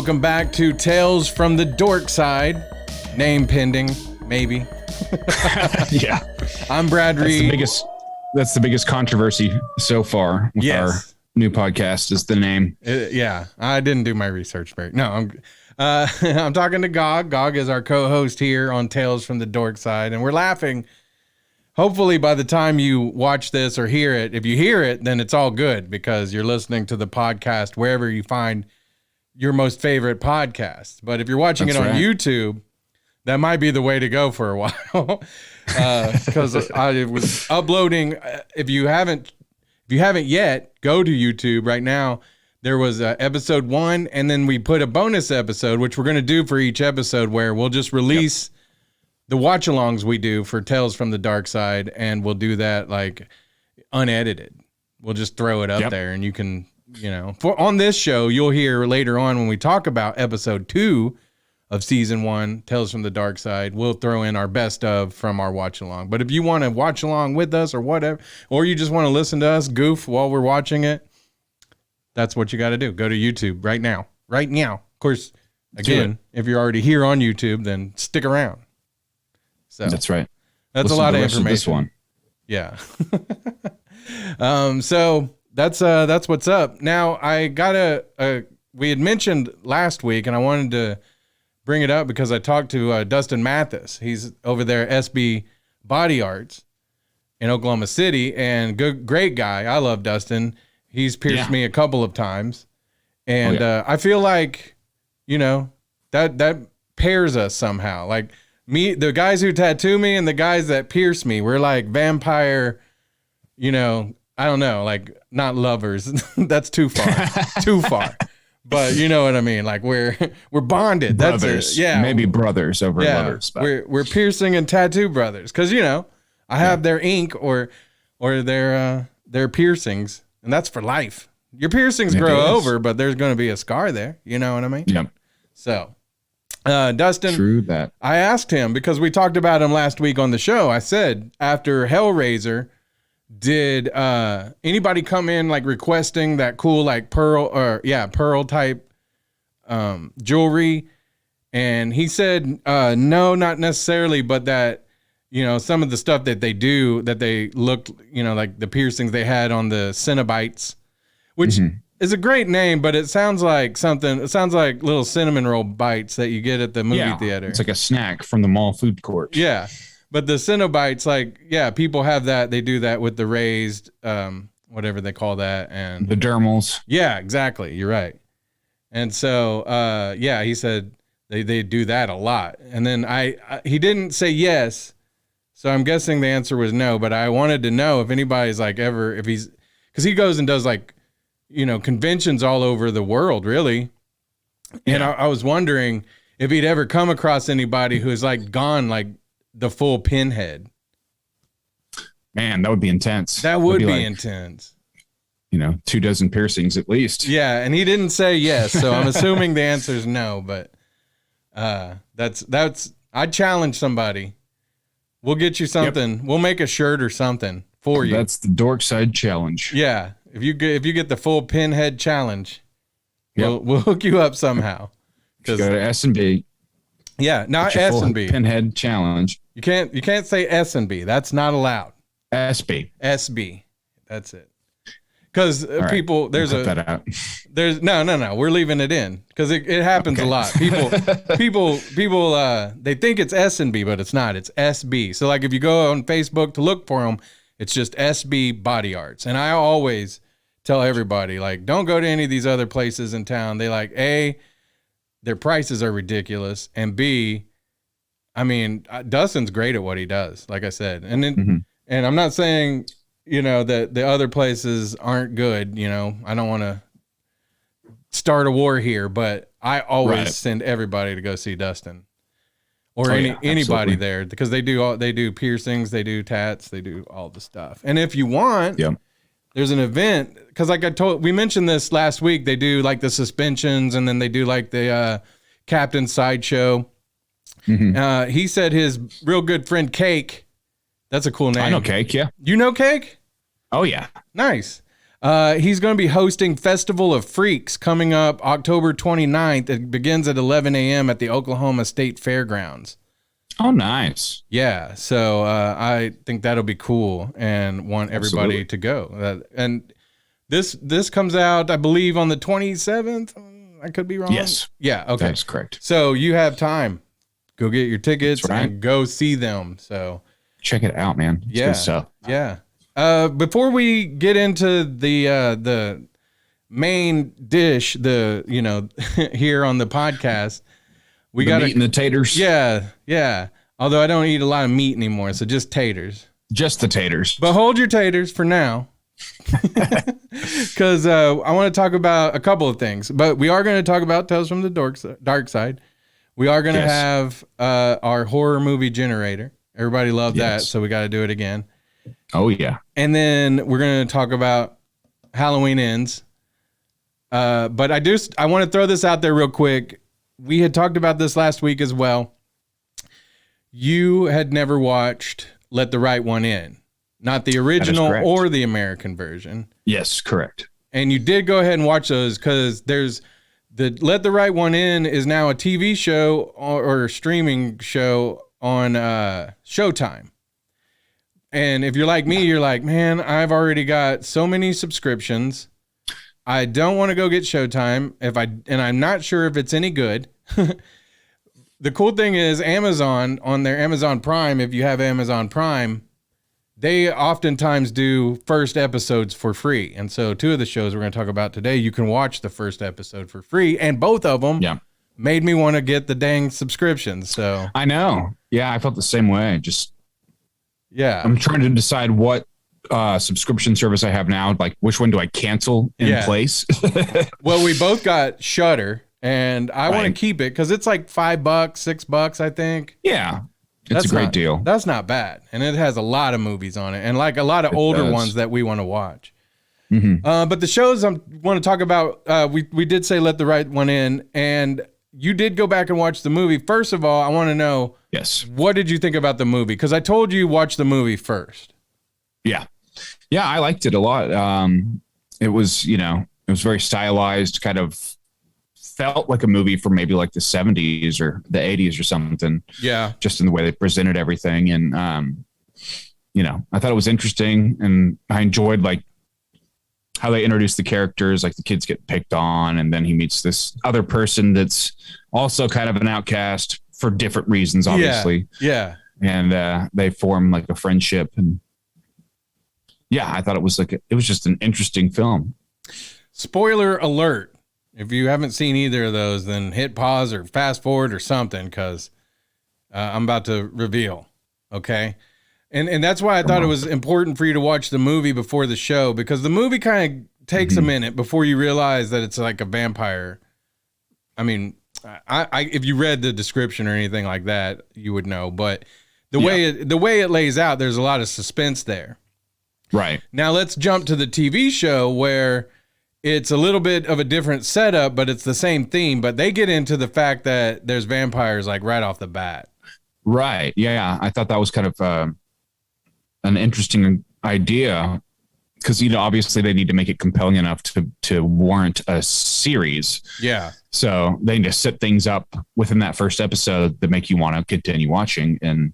Welcome back to Tales from the Dorkside. Name pending, maybe. Yeah. I'm Brad Reed. That's the biggest controversy so far with our new podcast is the name. Yeah, I didn't do my research. No, I'm talking to Gog. Gog is our co-host here on Tales from the Dorkside, and we're laughing. Hopefully by the time you watch this or hear it, if you hear it, then it's all good because you're listening to the podcast wherever you find your most favorite podcast. But if you're watching it on YouTube, that might be the way to go for a while. Because I was uploading. If you haven't yet, go to YouTube right now. There was episode 1, and then we put a bonus episode, which we're going to do for each episode, where we'll just release the watch-alongs we do for Tales from the Dorkside, and we'll do that like unedited. We'll just throw it up there, and you can, on this show, you'll hear later on when we talk about episode 2 of season 1, Tales from the Dorkside, we'll throw in our best of from our watch-along. But if you want to watch along with us or whatever, or you just want to listen to us goof while we're watching it, that's what you got to do. Go to YouTube right now. Right now. Of course, again, if you're already here on YouTube, then stick around. So that's right. That's Listen a lot of information. This one. Yeah. So that's what's up. Now I we had mentioned last week, and I wanted to bring it up because I talked to Dustin Mathis. He's over there at SB Body Arts in Oklahoma City, and great guy. I love Dustin. He's pierced me a couple of times, and I feel like, that pairs us somehow. Like me, the guys who tattoo me and the guys that pierce me, we're like vampire, I don't know, like not lovers. That's too far. But you know what I mean? Like we're bonded. Brothers. That's it. Yeah. Maybe brothers over lovers. But we're piercing and tattoo brothers. Cause I have their ink or their piercings, and that's for life. Your piercings grow over, but there's going to be a scar there. You know what I mean? Yep. So, Dustin, true that. I asked him because we talked about him last week on the show. I said, after Hellraiser, did anybody come in like requesting that cool like pearl type jewelry? And he said no, not necessarily, but that some of the stuff that they do, that they looked like the piercings they had on the Cenobites, which is a great name, but it sounds like little cinnamon roll bites that you get at the movie theater. It's like a snack from the mall food court. Yeah. But the Cenobites, people have that. They do that with the raised, whatever they call that. And the dermals. Yeah, exactly. You're right. And so, he said they do that a lot. And then he didn't say yes. So I'm guessing the answer was no, but I wanted to know if anybody's because he goes and does conventions all over the world, really. And I was wondering if he'd ever come across anybody who's gone the full pinhead. Man, that would be intense. That would be intense. 24 piercings at least. Yeah, and he didn't say yes, so I'm assuming the answer is no, but I'd challenge somebody. We'll get you something. Yep. We'll make a shirt or something for you. That's the Dorkside challenge. Yeah, if you get the full pinhead challenge, we'll hook you up somehow. Go to S&B. Yeah, not S&B. Pinhead challenge. You can't say S&B. That's not allowed. SB. SB. That's it. Because people, there's cut that out. There's no. We're leaving it in because it happens a lot. People, they think it's S&B, but it's not. It's SB. So if you go on Facebook to look for them, it's just SB Body Arts. And I always tell everybody don't go to any of these other places in town. They A, their prices are ridiculous, and B, Dustin's great at what he does, like I said. And then, and I'm not saying, that the other places aren't good. I don't want to start a war here, but I always send everybody to go see Dustin or anybody there because they do piercings, they do tats, they do all the stuff. And if you want, there's an event because we mentioned this last week. They do the suspensions, and then they do the Captain Sideshow. He said his real good friend Cake. That's a cool name. I know Cake. Yeah. You know Cake? Oh yeah. Nice. He's going to be hosting Festival of Freaks coming up October 29th. It begins at 11 a.m. at the Oklahoma State Fairgrounds. Oh, nice. Yeah, so I think that'll be cool and want everybody to go. And this comes out, I believe, on the 27th. I could be wrong. Yes. Yeah, okay. That's correct. So you have time. Go get your tickets and go see them. So check it out, man. It's good stuff. Yeah. Before we get into the main dish, here on the podcast, we got meat and the taters. Yeah. Although I don't eat a lot of meat anymore, so just taters. Just the taters. But hold your taters for now. Because I want to talk about a couple of things. But we are going to talk about Tales from the Darkside. We are going to have our horror movie generator. Everybody loved that, so we got to do it again. Oh, yeah. And then we're going to talk about Halloween Ends. But I want to throw this out there real quick. We had talked about this last week as well. You had never watched Let the Right One In. Not the original or the American version. Yes, correct. And you did go ahead and watch those because there's the Let the Right One In is now a TV show or streaming show on Showtime. And if you're like me, you're like, man, I've already got so many subscriptions. I don't want to go get Showtime and I'm not sure if it's any good. The cool thing is Amazon, on their Amazon Prime, if you have Amazon Prime, they oftentimes do first episodes for free. And so two of the shows we're going to talk about today, you can watch the first episode for free. And both of them made me want to get the dang subscription. So I know. Yeah, I felt the same way. I'm trying to decide what subscription service I have now. Like, which one do I cancel in place? Well, we both got Shudder, and I want to keep it because it's like $5, $6, I think. Yeah. It's a great deal. That's not bad. And it has a lot of movies on it and like a lot of older ones that we want to watch. Mm-hmm. But the shows I want to talk about, we did say Let the Right One In, and you did go back and watch the movie. First of all, I want to know, what did you think about the movie? Because I told you watch the movie first. Yeah. Yeah, I liked it a lot. It was very stylized, kind of felt like a movie from maybe like the 70s or the 80s or something. Yeah. Just in the way they presented everything. And, I thought it was interesting, and I enjoyed like how they introduced the characters, like the kids get picked on, and then he meets this other person that's also kind of an outcast for different reasons, obviously. Yeah. And they form like a friendship. And I thought it was just an interesting film. Spoiler alert. If you haven't seen either of those, then hit pause or fast forward or something, because I'm about to reveal. Okay. And that's why I thought it was important for you to watch the movie before the show, because the movie kind of takes a minute before you realize that it's like a vampire. I mean, I if you read the description or anything like that, you would know. But the way it lays out, there's a lot of suspense there. Right. Now let's jump to the TV show, where it's a little bit of a different setup, but it's the same theme. But they get into the fact that there's vampires like right off the bat. Right. Yeah. I thought that was kind of an interesting idea, because, obviously they need to make it compelling enough to warrant a series. Yeah. So they need to set things up within that first episode that make you want to continue watching. And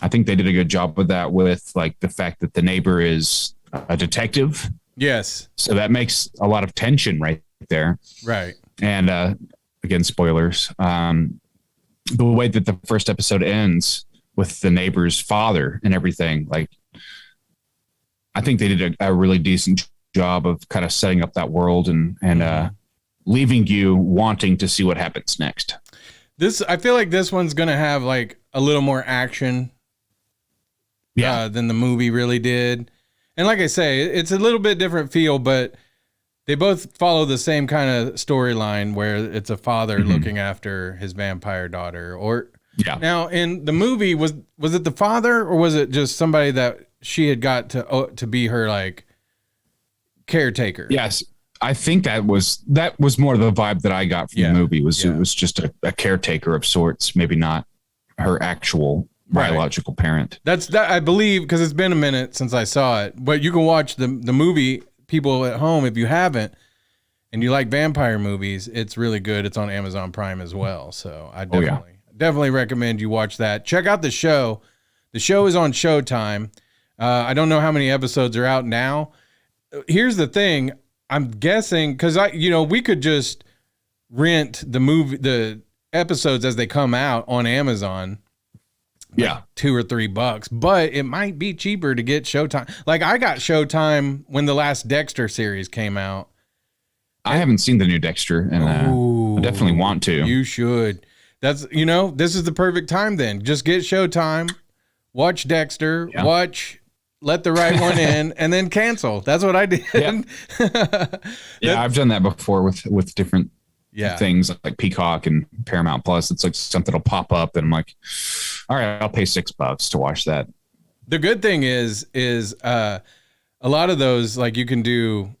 I think they did a good job with that, with like the fact that the neighbor is a detective. Yes. So that makes a lot of tension right there. Right. And again, spoilers. The way that the first episode ends with the neighbor's father and everything, like, I think they did a really decent job of kind of setting up that world and leaving you wanting to see what happens next. I feel like this one's going to have like a little more action than the movie really did. And like I say, it's a little bit different feel, but they both follow the same kind of storyline, where it's a father looking after his vampire daughter. Now in the movie, was it the father, or was it just somebody that she had got to be her like caretaker? Yes, I think that was more the vibe that I got from the movie. It was just a caretaker of sorts, maybe not her actual biological parent. That's that, I believe, because it's been a minute since I saw it. But you can watch the movie people at home, if you haven't and you like vampire movies, it's really good. It's on Amazon Prime as well. So I definitely recommend you watch that. Check out the show. The show is on Showtime. I don't know how many episodes are out now. Here's the thing. I'm guessing because we could just rent the episodes as they come out on Amazon. Yeah. $2 or $3, but it might be cheaper to get Showtime. Like I got Showtime when the last Dexter series came out. I haven't seen the new Dexter, and I definitely want to. You should. That's this is the perfect time then. Just get Showtime, watch Dexter, let the right one in, and then cancel. That's what I did. Yeah, I've done that before with different things like Peacock and Paramount Plus. It's like something will pop up, and I'm like, all right, I'll pay $6 to watch that. The good thing is a lot of those, like you can do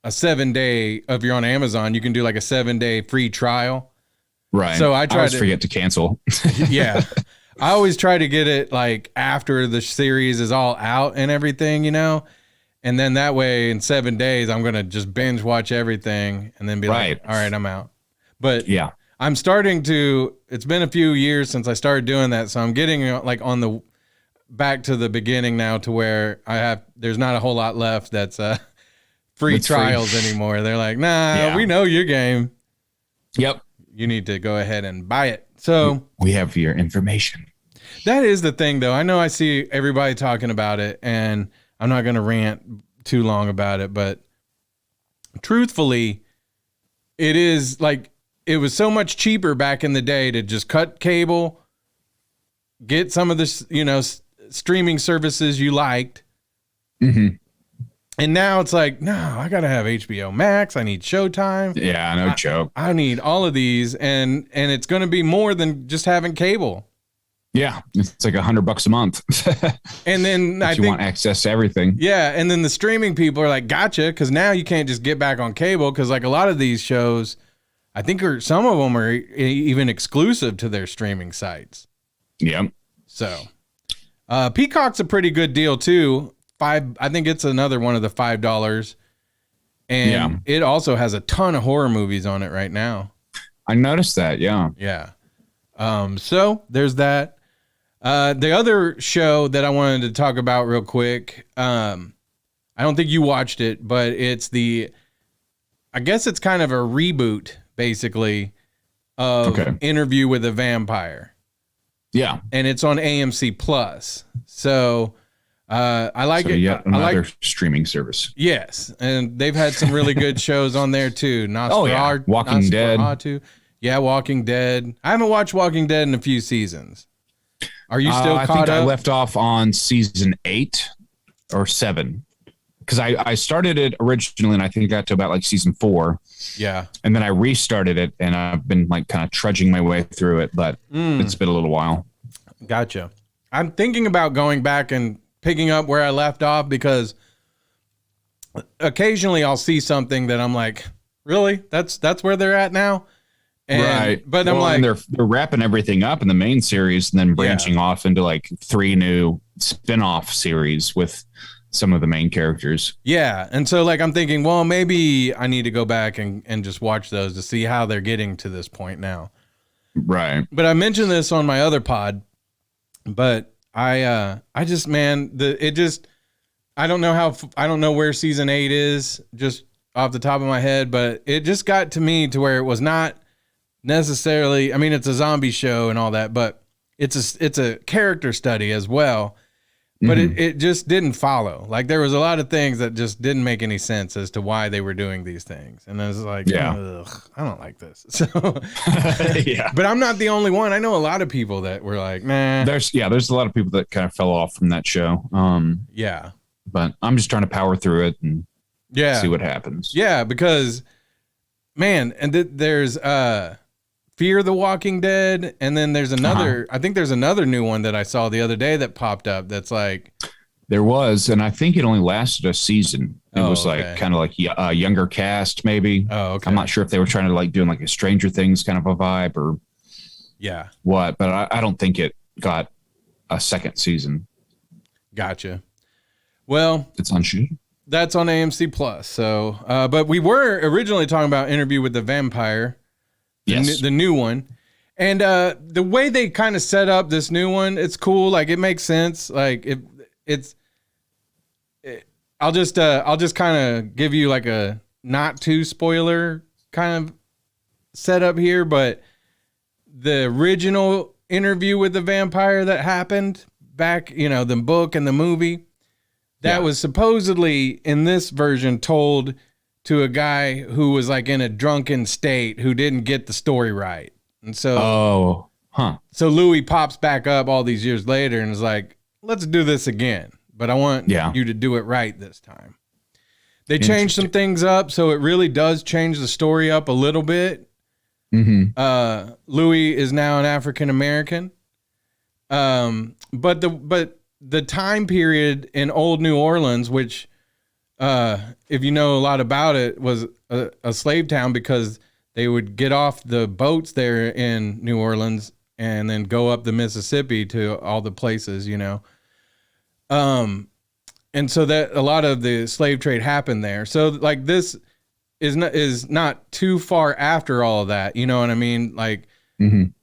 a 7-day, if you're on Amazon, you can do like a 7-day free trial. Right. So I always forget to cancel. Yeah. I always try to get it like after the series is all out and everything, and then that way in 7 days, I'm going to just binge watch everything and then be like, all right, I'm out. But yeah, I'm starting to, it's been a few years since I started doing that. So I'm getting like on the back to the beginning now to where there's not a whole lot left that's free trials anymore. They're like, nah, we know your game. Yep. You need to go ahead and buy it. So we have your information. That is the thing though. I know I see everybody talking about it and I'm not going to rant too long about it, but truthfully, it is like, it was so much cheaper back in the day to just cut cable, get some of the, streaming services you liked. Mm-hmm. And now it's like, no, I got to have HBO Max. I need Showtime. Yeah, no joke. I need all of these. And it's going to be more than just having cable. Yeah, it's like $100 a month. And then I think you want access to everything. Yeah, and then the streaming people are like, gotcha, because now you can't just get back on cable because like a lot of these shows, I think some of them are even exclusive to their streaming sites. Yep. So Peacock's a pretty good deal too. I think it's another one of the $5, and it also has a ton of horror movies on it right now. I noticed that. Yeah. Yeah. So there's that. The other show that I wanted to talk about real quick. I don't think you watched it, but I guess it's kind of a reboot basically of Interview with a Vampire. Yeah. And it's on AMC Plus. So I like it. Yet another streaming service. Yes, and they've had some really good shows on there too. Walking Dead. Yeah, Walking Dead. I haven't watched Walking Dead in a few seasons. Are you still caught up? I think I left off on season 8 or 7 because I started it originally and I think I got to about like season 4. Yeah, and then I restarted it and I've been like kind of trudging my way through it, but it's been a little while. Gotcha. I'm thinking about going back and picking up where I left off because occasionally I'll see something that I'm like, really? That's where they're at now? And, but I'm like, they're wrapping everything up in the main series and then branching off into like 3 new spin-off series with some of the main characters. Yeah. And so like, I'm thinking, well, maybe I need to go back and just watch those to see how they're getting to this point now. Right. But I mentioned this on my other pod, but I just, man, I don't know where season 8 is just off the top of my head, but it just got to me to where it was not necessarily, I mean, it's a zombie show and all that, but it's a character study as well, but it just didn't follow. Like there was a lot of things that just didn't make any sense as to why they were doing these things. And I was like, ugh, I don't like this. So, but I'm not the only one. I know a lot of people that were like, nah. There's a lot of people that kind of fell off from that show. But I'm just trying to power through it and see what happens. Yeah, because man, and there's Fear the Walking Dead, and then there's another. I think there's another new one that I saw the other day that popped up. That's like there was, and I think it only lasted a season. It was like kind of like a younger cast, maybe. Oh, okay. I'm not sure if they were trying to like doing like a Stranger Things kind of a vibe or what, but I don't think it got a second season. Gotcha. Well, it's on shoot. That's on AMC Plus. So, but we were originally talking about Interview with the Vampire, the new one, and the way they kind of set up this new one, it's cool. Like it makes sense. Like I'll just kind of give you like a not too spoiler kind of setup here, but the original Interview with the Vampire that happened back, the book and the movie, that was supposedly in this version told to a guy who was like in a drunken state who didn't get the story right. And so, so Louis pops back up all these years later and is like, let's do this again, but I want you to do it right this time. They changed some things up, so it really does change the story up a little bit. Mm-hmm. Louis is now an African American, but the time period in old New Orleans, which, if you know a lot about it, was a slave town because they would get off the boats there in New Orleans and then go up the Mississippi to all the places, and so that a lot of the slave trade happened there. So like this is not too far after all of that. You know what I mean? Like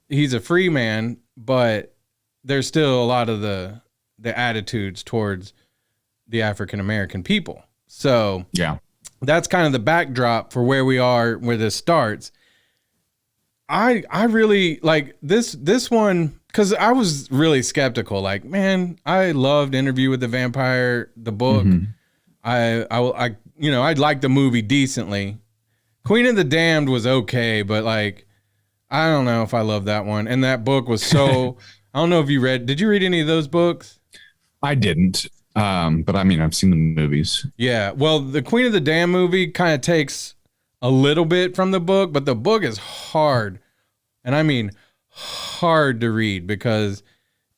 he's a free man, but there's still a lot of the attitudes towards the African American people. So that's kind of the backdrop for where we are, where this starts. I really like this one because I was really skeptical. Like, man, I loved Interview with the Vampire, the book. I'd like the movie decently. Queen of the Damned was okay, but like, I don't know if I love that one. And that book was so, I don't know if did you read any of those books? I didn't. But I mean, I've seen the movies. Yeah. Well, the Queen of the Damned movie kind of takes a little bit from the book, but the book is hard. And I mean, hard to read because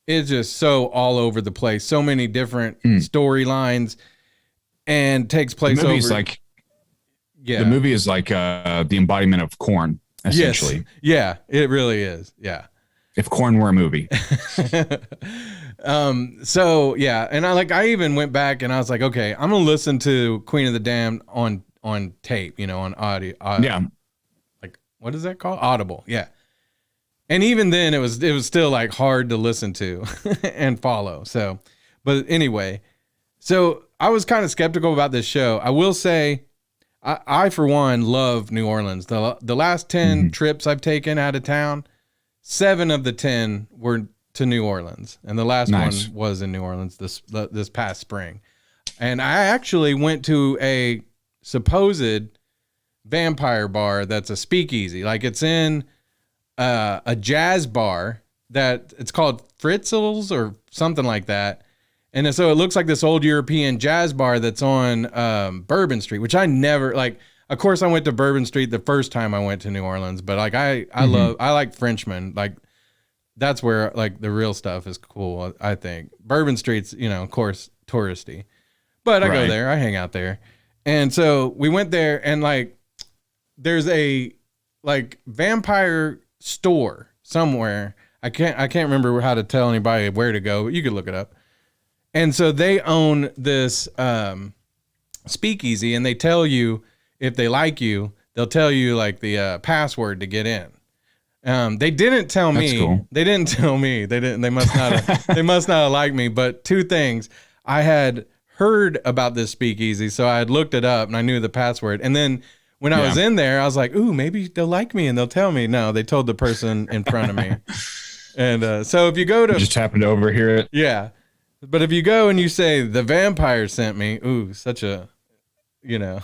it's just so all over the place. So many different storylines and takes place the movie's over. Like, the movie is like the embodiment of Korn, essentially. Yes. Yeah, it really is. Yeah. If Korn were a movie. So yeah, and I even went back and I was like, okay, I'm gonna listen to Queen of the Damned on tape, on audio. Yeah. Like, what is that called? Audible. Yeah. And even then it was still like hard to listen to and follow. So, but anyway, so I was kind of skeptical about this show. I will say I for one love New Orleans. The last 10 trips I've taken out of town, 7 of the 10 were to New Orleans, and the last one was in New Orleans this past spring. And I actually went to a supposed vampire bar that's a speakeasy. Like it's in a jazz bar that it's called Fritzl's or something like that. And so it looks like this old European jazz bar that's on Bourbon Street, which I never like. Of course, I went to Bourbon Street the first time I went to New Orleans, but like I like Frenchmen. Like that's where like the real stuff is cool. I think Bourbon Street's, of course, touristy, but I go there, I hang out there. And so we went there and like, there's a like vampire store somewhere. I can't remember how to tell anybody where to go, but you could look it up. And so they own this speakeasy, and they tell you if they like you, they'll tell you like the password to get in. They didn't tell me. That's cool. They didn't tell me. They didn't. They must not. They must not have liked me. But 2 things: I had heard about this speakeasy, so I had looked it up and I knew the password. And then when I was in there, I was like, "Ooh, maybe they'll like me," and they'll tell me. No, they told the person in front of me. And so if you go to, you just happened to overhear it. Yeah. But if you go and you say the vampire sent me, ooh, such a, no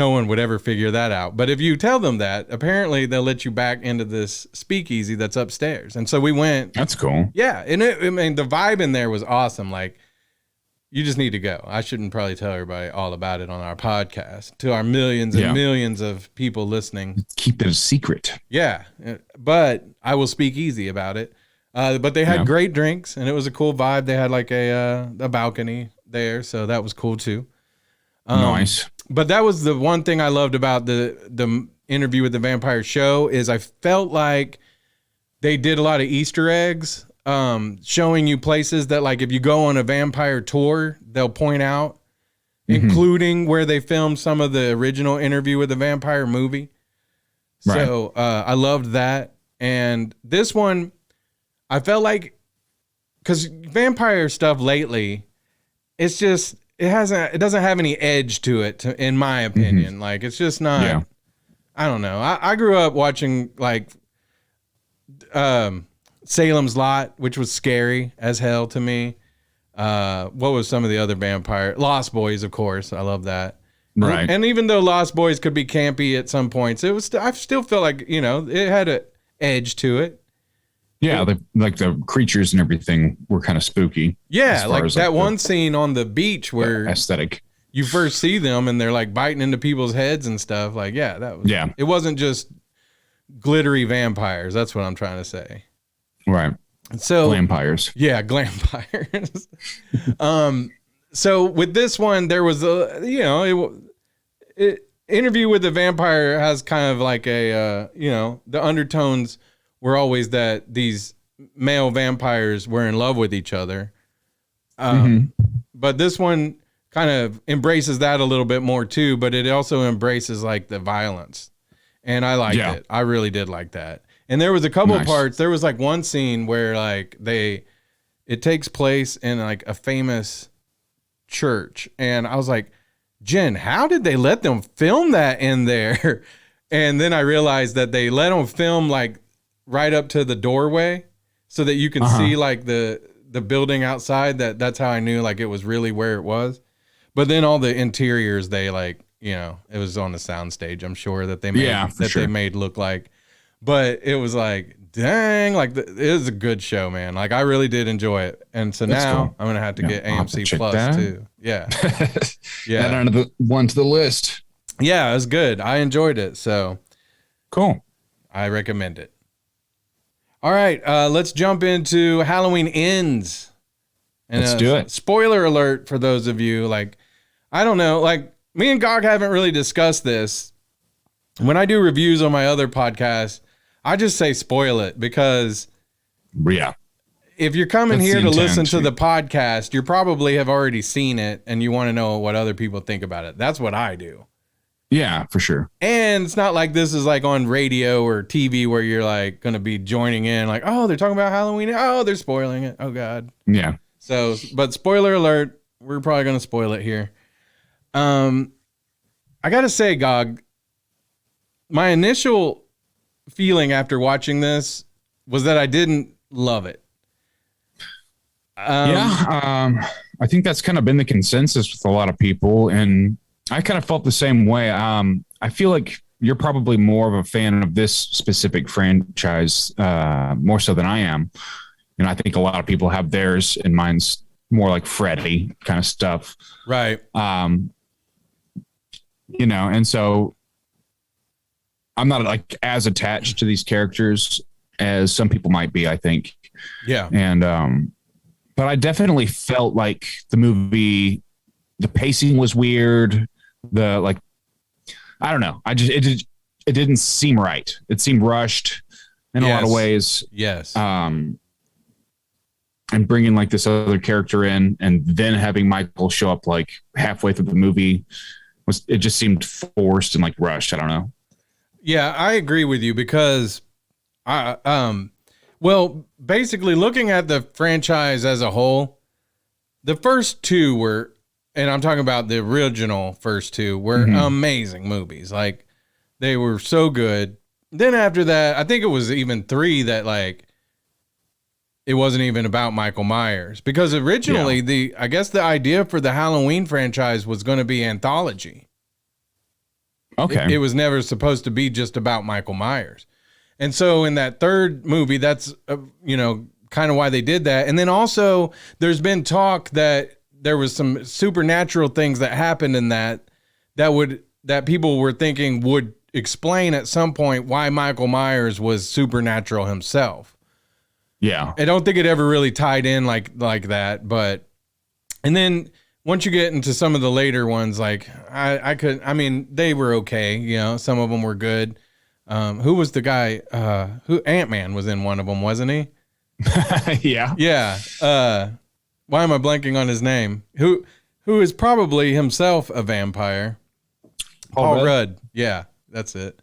one would ever figure that out. But if you tell them that, apparently they'll let you back into this speakeasy that's upstairs. And so we went. That's cool. Yeah. And the vibe in there was awesome. Like, you just need to go. I shouldn't probably tell everybody all about it on our podcast to our millions and millions of people listening. Keep it a secret. Yeah. But I will speak easy about it. But they had great drinks, and it was a cool vibe. They had like a balcony there, so that was cool too. Nice. But that was the one thing I loved about the Interview with the Vampire show is I felt like they did a lot of Easter eggs, showing you places that like if you go on a vampire tour, they'll point out including where they filmed some of the original Interview with the Vampire movie. So I loved that. And this one, I felt like, because vampire stuff lately, it's just, it doesn't have any edge to it, in my opinion. Like, it's just not, I don't know. I grew up watching like Salem's Lot, which was scary as hell to me. What was some of the other vampire? Lost Boys, of course. I love that. Right. And even though Lost Boys could be campy at some points, it was, I still feel like, it had an edge to it. Yeah, the creatures and everything were kind of spooky. Yeah, like that one scene on the beach where aesthetic. You first see them and they're like biting into people's heads and stuff. Like, it wasn't just glittery vampires. That's what I'm trying to say. Right. So glampires. Yeah, glampires. So with this one, there was Interview with the Vampire has kind of like a, the undertones were always that these male vampires were in love with each other. But this one kind of embraces that a little bit more too, but it also embraces like the violence. And I liked it. I really did like that. And there was a couple parts. There was like one scene where like it takes place in like a famous church. And I was like, Jen, how did they let them film that in there? And then I realized that they let them film like right up to the doorway so that you can see like the building outside. That's how I knew like it was really where it was. But then all the interiors, they like, it was on the soundstage, I'm sure that they made they made look like. But it was like, dang, like it was a good show, man. Like I really did enjoy it. And so now cool. I'm going to have to get AMC Plus too. Yeah. Add another one to the list. Yeah, it was good. I enjoyed it. So cool. I recommend it. All right. Let's jump into Halloween Ends. And let's do it. Spoiler alert for those of you, like, I don't know, like me and Gog haven't really discussed this. When I do reviews on my other podcasts, I just say spoil it because if you're coming here to listen to the podcast, you probably have already seen it and you want to know what other people think about it. That's what I do. Yeah, for sure. And it's not like this is like on radio or TV where you're like going to be joining in like, oh, they're talking about Halloween. Oh, they're spoiling it. Oh, God. Yeah. So, but spoiler alert, we're probably going to spoil it here. I got to say, Gog, my initial feeling after watching this was that I didn't love it. I think that's kind of been the consensus with a lot of people. And I kind of felt the same way. I feel like you're probably more of a fan of this specific franchise, more so than I am. And I think a lot of people have theirs, and mine's more like Freddy kind of stuff. Right. And so I'm not like as attached to these characters as some people might be, I think. Yeah. And, but I definitely felt like the movie, the pacing was weird. I don't know. It didn't seem right. It seemed rushed in a lot of ways. Yes. And bringing like this other character in and then having Michael show up like halfway through the movie it just seemed forced and like rushed. I don't know. Yeah, I agree with you because basically looking at the franchise as a whole, the first two were, and I'm talking about the original first two, were amazing movies. Like they were so good. Then after that, I think it was even 3 that like, it wasn't even about Michael Myers because originally I guess the idea for the Halloween franchise was going to be anthology. Okay. It was never supposed to be just about Michael Myers. And so in that third movie, that's, kind of why they did that. And then also there's been talk that there was some supernatural things that happened in that people were thinking would explain at some point why Michael Myers was supernatural himself. Yeah. I don't think it ever really tied in like that, and then once you get into some of the later ones, like they were okay. Some of them were good. Who was the guy, Ant-Man was in one of them, wasn't he? Yeah. Yeah. Why am I blanking on his name? Who who is probably himself a vampire. Paul Rudd. Rudd. Yeah, that's it.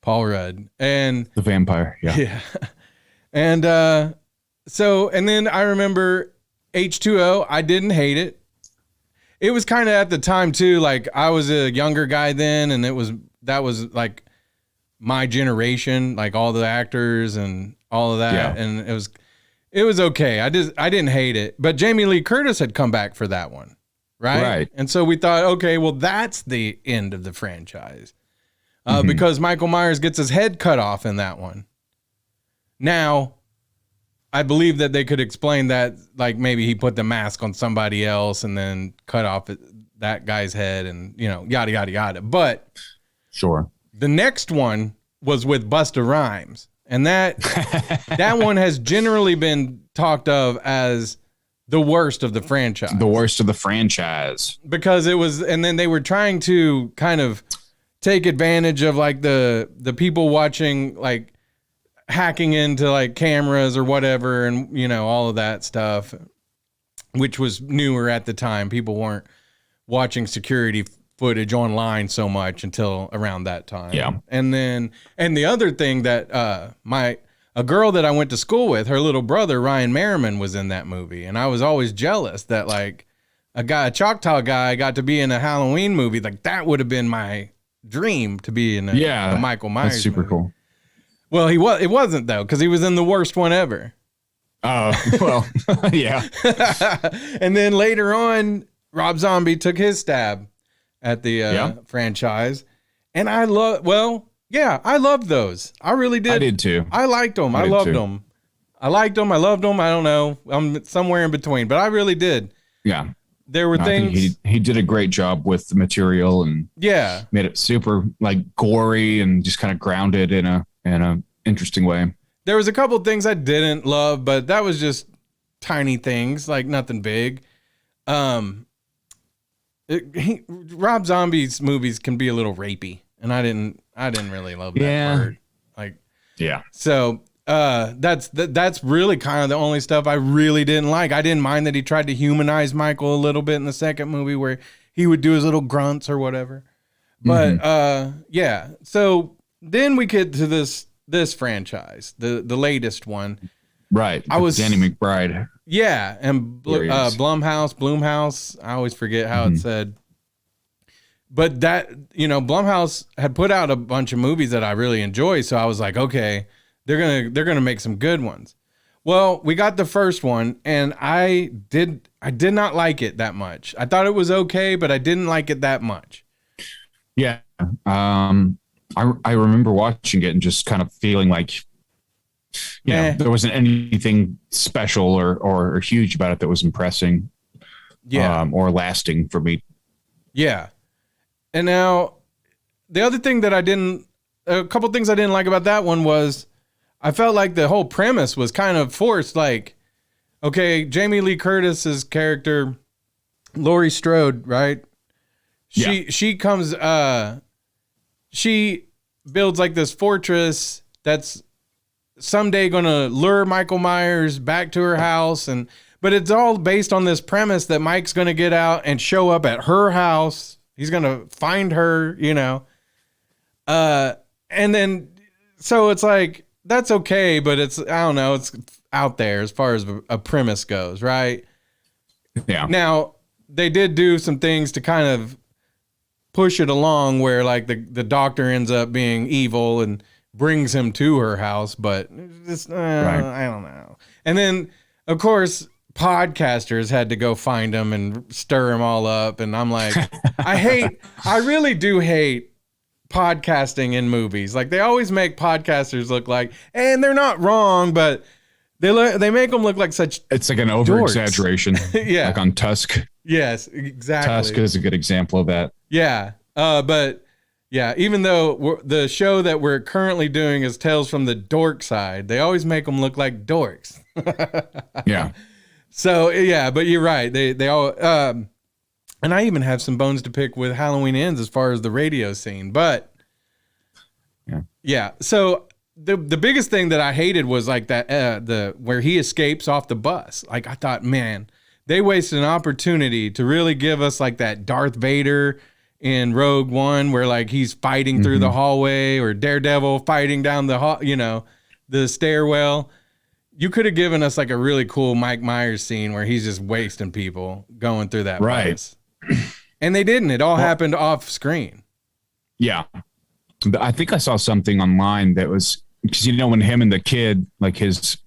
Paul Rudd. And The vampire. Yeah. yeah. And and then I remember H2O. I didn't hate it. It was kind of at the time too, like I was a younger guy then, and that was like my generation, like all the actors and all of that. Yeah. And it was okay. I didn't hate it. But Jamie Lee Curtis had come back for that one. Right. And so we thought, okay, well, that's the end of the franchise. Because Michael Myers gets his head cut off in that one. Now, I believe that they could explain that, like maybe he put the mask on somebody else and then cut off that guy's head and, yada, yada, yada. But sure. The next one was with Busta Rhymes. And that one has generally been talked of as the worst of the franchise. The worst of the franchise. Because it was, and then they were trying to kind of take advantage of like the people watching, like hacking into like cameras or whatever, and all of that stuff, which was newer at the time. People weren't watching security footage online so much until around that time. Yeah. And the other thing that a girl that I went to school with, her little brother Ryan Merriman was in that movie, and I was always jealous that like a Choctaw guy got to be in a Halloween movie. Like that would have been my dream, to be in a Michael Myers. That's super movie. cool. Well, it wasn't though, because he was in the worst one ever. Oh, well, yeah. And then later on, Rob Zombie took his stab at the franchise, and I loved those. I really did. I did too. I liked them. I loved them. I liked them. I loved them. I don't know. I'm somewhere in between, but I really did. Yeah. There were things. I think he did a great job with the material and made it super like gory and just kind of grounded in a interesting way. There was a couple of things I didn't love, but that was just tiny things, like nothing big. Rob Zombie's movies can be a little rapey, and I didn't really love that part. Like, so that's really kind of the only stuff I really didn't like. I didn't mind that he tried to humanize Michael a little bit in the second movie, where he would do his little grunts or whatever. But so then we get to this franchise, the latest one. Right. I was Danny McBride. Yeah, and Blumhouse. I always forget how it's said. But that, Blumhouse had put out a bunch of movies that I really enjoy, so I was like, okay, they're gonna make some good ones. Well, we got the first one, and I did not like it that much. I thought it was okay, but I didn't like it that much. Yeah. I remember watching it and just kind of feeling like, there wasn't anything special or huge about it that was impressing, or lasting for me. Yeah. And now the other thing that a couple things I didn't like about that one was I felt like the whole premise was kind of forced. Like, okay, Jamie Lee Curtis's character, Laurie Strode, right? She comes, she builds like this fortress that's someday going to lure Michael Myers back to her house. But it's all based on this premise that Mike's going to get out and show up at her house. He's going to find her, and then, so it's like, that's okay, but it's, I don't know, it's out there as far as a premise goes, right? Yeah. Now, they did do some things to kind of push it along where like the doctor ends up being evil and brings him to her house, but it's, I don't know. And then, of course, podcasters had to go find him and stir him all up. And I'm like, I really do hate podcasting in movies. Like, they always make podcasters look like, and they're not wrong, but they make them look like such. It's like an over exaggeration. Yeah. Like on Tusk. Yes, exactly. Tusk is a good example of that. Yeah. But yeah, even though the show that we're currently doing is Tales from the Dorkside, they always make them look like dorks. Yeah. So yeah, but you're right. They all, and I even have some bones to pick with Halloween Ends as far as the radio scene, but yeah. So the biggest thing that I hated was like that, where he escapes off the bus. Like, I thought, man, they wasted an opportunity to really give us like that Darth Vader in Rogue One, where like he's fighting through the hallway, or Daredevil fighting down the hall, the stairwell. You could have given us like a really cool Mike Myers scene where he's just wasting people going through that place. And they didn't. It all happened off screen. Yeah. I think I saw something online that was, because when him and the kid, like his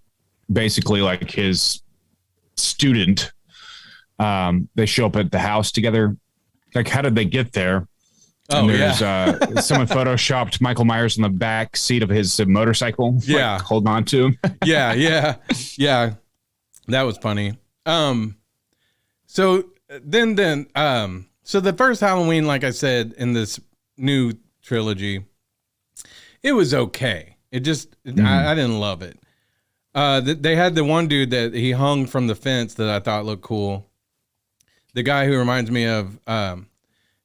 student, they show up at the house together. Like, how did they get there? And there's someone photoshopped Michael Myers in the back seat of his motorcycle. Yeah. Holding on to him. Yeah. That was funny. So the first Halloween, like I said, in this new trilogy, it was okay. It just, I didn't love it. They had the one dude that he hung from the fence that I thought looked cool. The guy who reminds me of,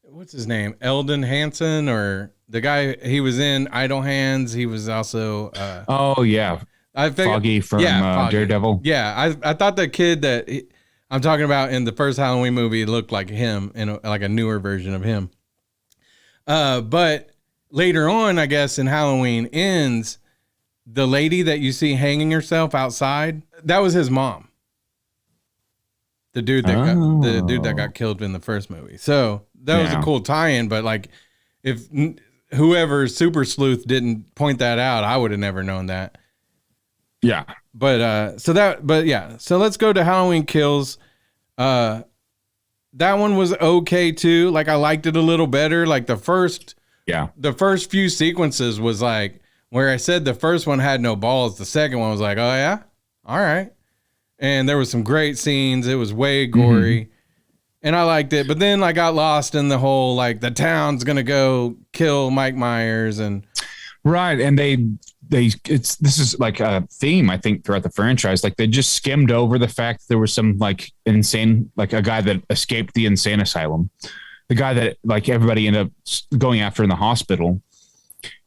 what's his name? Eldon Hansen, or the guy, he was in Idle Hands. He was also, Foggy from Foggy. Daredevil. Yeah. I thought the kid that I'm talking about in the first Halloween movie looked like him, like a newer version of him. But later on, I guess in Halloween Ends, the lady that you see hanging herself outside, that was his mom. The dude that got killed in the first movie. So that was a cool tie-in, but like if whoever Super Sleuth didn't point that out, I would have never known that. Yeah. So let's go to Halloween Kills. That one was okay too. Like I liked it a little better. Like the first few sequences was like where I said the first one had no balls. The second one was like, oh yeah, all right. And there was some great scenes. It was way gory, and I liked it. But then I got lost in the whole like the town's gonna go kill Mike Myers and right. And this is like a theme I think throughout the franchise. Like they just skimmed over the fact that there was some like insane, like a guy that escaped the insane asylum, the guy that like everybody ended up going after in the hospital.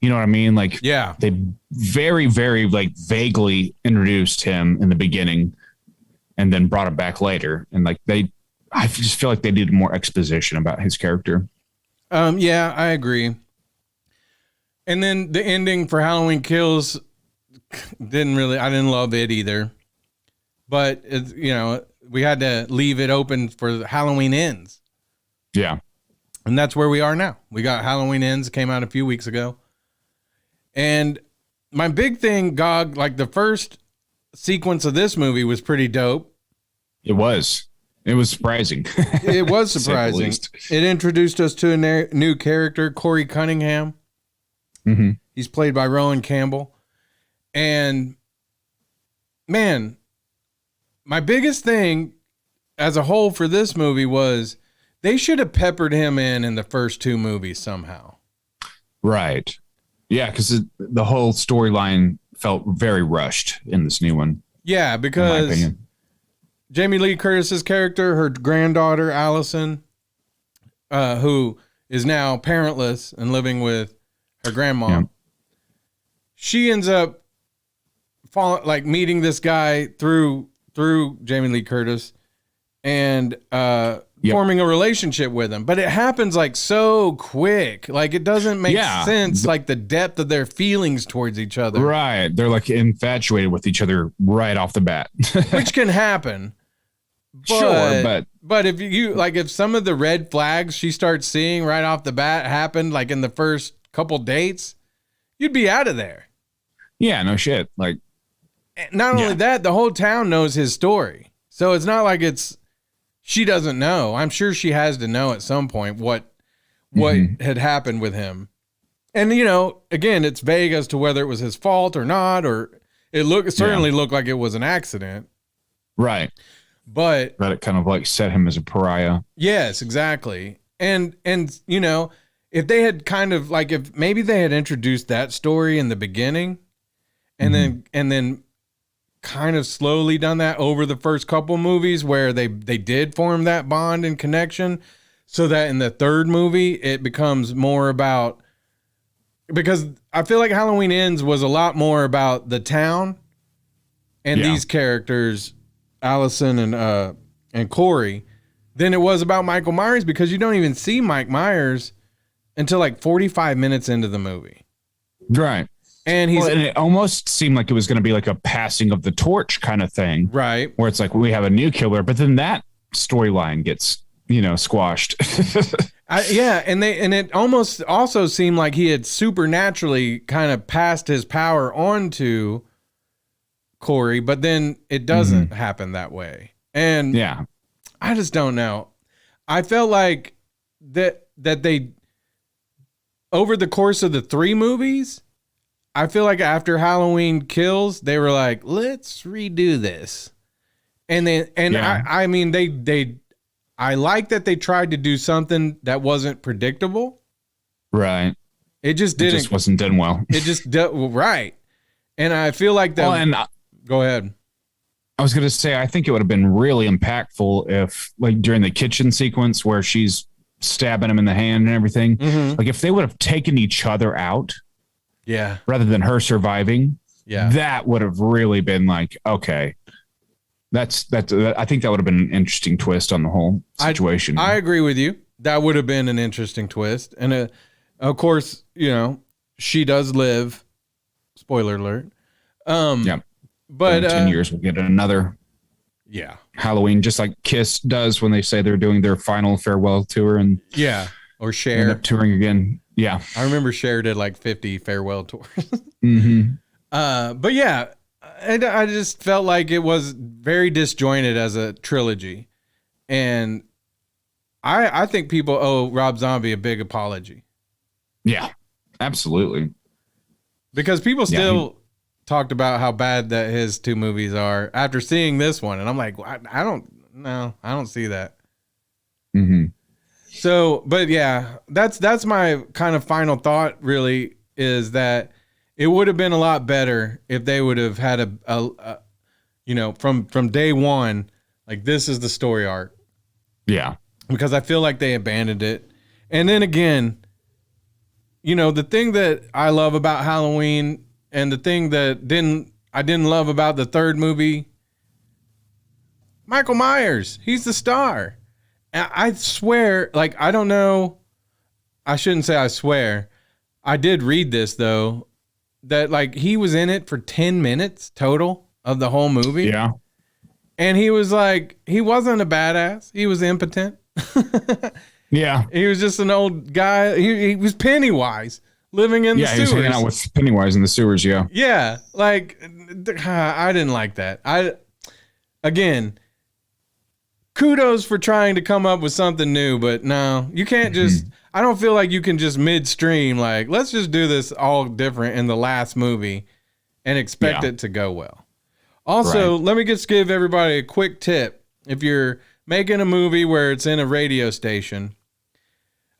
You know what I mean? Like they very, very like vaguely introduced him in the beginning, and then brought it back later. And like I just feel like they needed more exposition about his character. Yeah, I agree. And then the ending for Halloween Kills I didn't love it either. But it's, we had to leave it open for Halloween Ends. Yeah. And that's where we are now. We got Halloween Ends, came out a few weeks ago. And my big thing, Gog, like the first sequence of this movie was pretty dope. It was surprising. It was surprising. It introduced us to a new character, Corey Cunningham. He's played by Rowan Campbell. And man, my biggest thing as a whole for this movie was they should have peppered him in the first two movies somehow. Right. Yeah, because the whole storyline felt very rushed in this new one. Yeah, because Jamie Lee Curtis's character, her granddaughter, Allison, who is now parentless and living with her grandma, she ends up meeting this guy through Jamie Lee Curtis and forming a relationship with him. But it happens like so quick. Like it doesn't make sense, like the depth of their feelings towards each other. Right. They're like infatuated with each other right off the bat. Which can happen. But if if some of the red flags she starts seeing right off the bat happened like in the first couple dates, you'd be out of there. Yeah, no shit. Like not only that, the whole town knows his story. So it's not like she doesn't know. I'm sure she has to know at some point what had happened with him. And again, it's vague as to whether it was his fault or not, or it certainly looked like it was an accident. Right. But it kind of like set him as a pariah. Yes, exactly. And if they had kind of like, if maybe they had introduced that story in the beginning and then kind of slowly done that over the first couple movies where they did form that bond and connection, so that in the third movie it becomes more about, because I feel like Halloween Ends was a lot more about the town and these characters, Allison and Corey than it was about Michael Myers, because you don't even see Mike Myers until like 45 minutes into the movie. Right. And and it almost seemed like it was going to be like a passing of the torch kind of thing. Right. Where it's like, we have a new killer, but then that storyline gets, squashed. And it almost also seemed like he had supernaturally kind of passed his power on to Corey, but then it doesn't happen that way. And yeah, I just don't know. I felt like that they, over the course of the 3 movies, I feel like after Halloween Kills, they were like, let's redo this. And then, I mean, I like that they tried to do something that wasn't predictable. Right. It just didn't. It just wasn't done well. It just, right. And I feel like that. Well, and go ahead. I was going to say, I think it would have been really impactful if, like, during the kitchen sequence where she's stabbing him in the hand and everything, like if they would have taken each other out, rather than her surviving, that would have really been like, okay, that's. I think that would have been an interesting twist on the whole situation. I agree with you. That would have been an interesting twist, and of course, she does live. Spoiler alert. But in 10 years we'll get another Halloween, just like Kiss does when they say they're doing their final farewell tour, and or Cher end up touring again. Yeah, I remember Cher did like 50 farewell tours. But I just felt like it was very disjointed as a trilogy, and I think people owe Rob Zombie a big apology. Yeah, absolutely, because people still talked about how bad that his 2 movies are after seeing this one, and I'm like, I don't see that. So, but that's my kind of final thought. Really, is that it would have been a lot better if they would have had a from day one, like, this is the story arc. Yeah, because I feel like they abandoned it, and then again, the thing that I love about Halloween. And the thing that I didn't love about the 3rd movie, Michael Myers, he's the star. And I swear, like, I don't know. I shouldn't say I swear. I did read this, though, that, like, he was in it for 10 minutes total of the whole movie. Yeah. And he was like, he wasn't a badass. He was impotent. Yeah. He was just an old guy. He was Pennywise. Living in the sewers. Yeah, he was hanging out with Pennywise in the sewers, Yeah, like, I didn't like that. Again, kudos for trying to come up with something new, but no, you can't just, I don't feel like you can just midstream, like, let's just do this all different in the last movie and expect it to go well. Also, let me just give everybody a quick tip. If you're making a movie where it's in a radio station,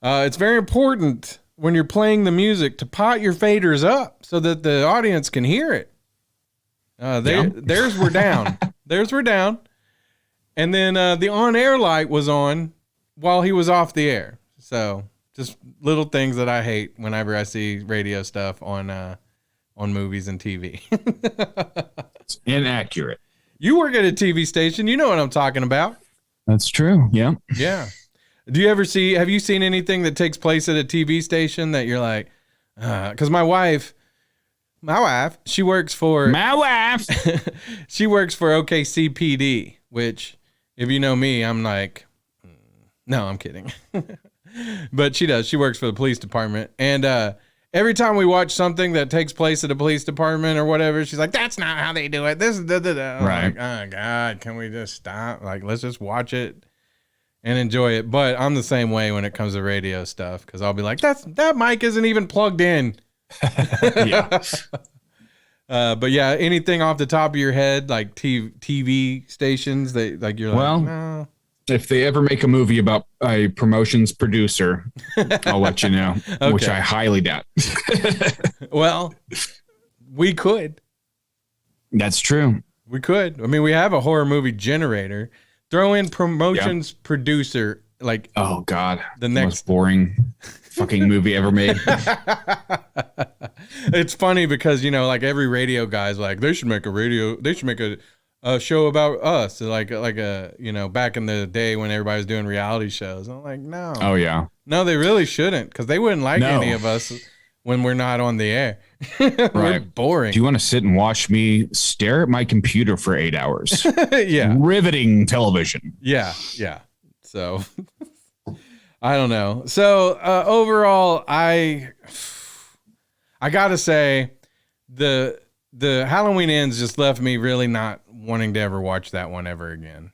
it's very important when you're playing the music to pot your faders up so that the audience can hear it. Theirs were down. Theirs were down. And then the on-air light was on while he was off the air. So just little things that I hate whenever I see radio stuff on movies and TV. It's inaccurate. You work at a TV station. You know what I'm talking about. That's true. Yeah. Yeah. Have you seen anything that takes place at a TV station that you're like, because my wife, she works for she works for OKCPD, which, if you know me, I'm like, no, I'm kidding. But she does. She works for the police department. And every time we watch something that takes place at a police department or whatever, she's like, that's not how they do it. This is right. Like, oh God, can we just stop? Like, let's just watch it and enjoy it. But I'm the same way when it comes to radio stuff, because I'll be like, that mic isn't even plugged in. Yeah. But yeah, anything off the top of your head, like TV stations that, like, you're like, no. If they ever make a movie about a promotions producer, I'll let you know, which I highly doubt. Well, we could. That's true. We could. I mean, we have a horror movie generator. Throw in promotions producer, like, oh God, the next most boring fucking movie ever made. It's funny because, like, every radio guy's like, they should make a a show about us, like a back in the day when everybody was doing reality shows. I'm like, no. Oh yeah. No, they really shouldn't, because they wouldn't like any of us when we're not on the air. We're Right. boring. Do you want to sit and watch me stare at my computer for 8 hours? Yeah. Riveting television. Yeah. So I don't know. So overall, I gotta say the Halloween Ends just left me really not wanting to ever watch that one ever again.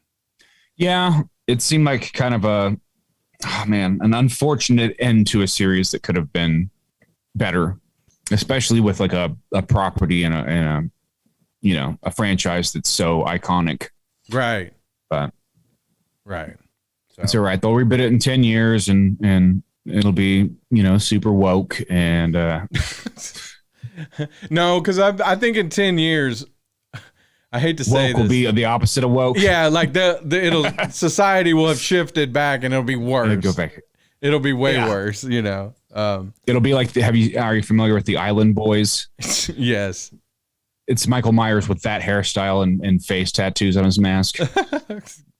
Yeah, it seemed like kind of an unfortunate end to a series that could have been better, especially with like a property and a franchise that's so iconic. Right. But right. So. That's all right. They'll rebid it in 10 years and it'll be, super woke and no, because I think in 10 years, I hate to say woke will be the opposite of woke. Yeah, like society will have shifted back and it'll be worse. It'll go back. It'll be way worse, It'll be like are you familiar with the Island Boys? Yes. It's Michael Myers with that hairstyle and face tattoos on his mask.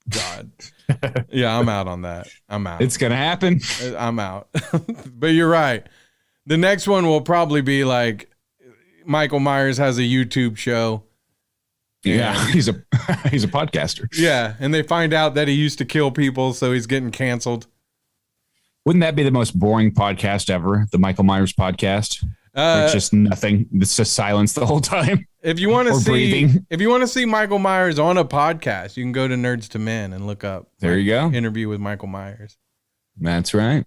God. Yeah, I'm out on that. I'm out. It's gonna happen. I'm out. But you're right. The next one will probably be like Michael Myers has a YouTube show. Yeah, he's a podcaster. Yeah, and they find out that he used to kill people, so he's getting canceled. Wouldn't that be the most boring podcast ever? The Michael Myers podcast? It's just nothing. It's just silence the whole time. If you want to see, breathing. If you want to see Michael Myers on a podcast, you can go to Nerds to Men and look up. There you go. Interview with Michael Myers. That's right.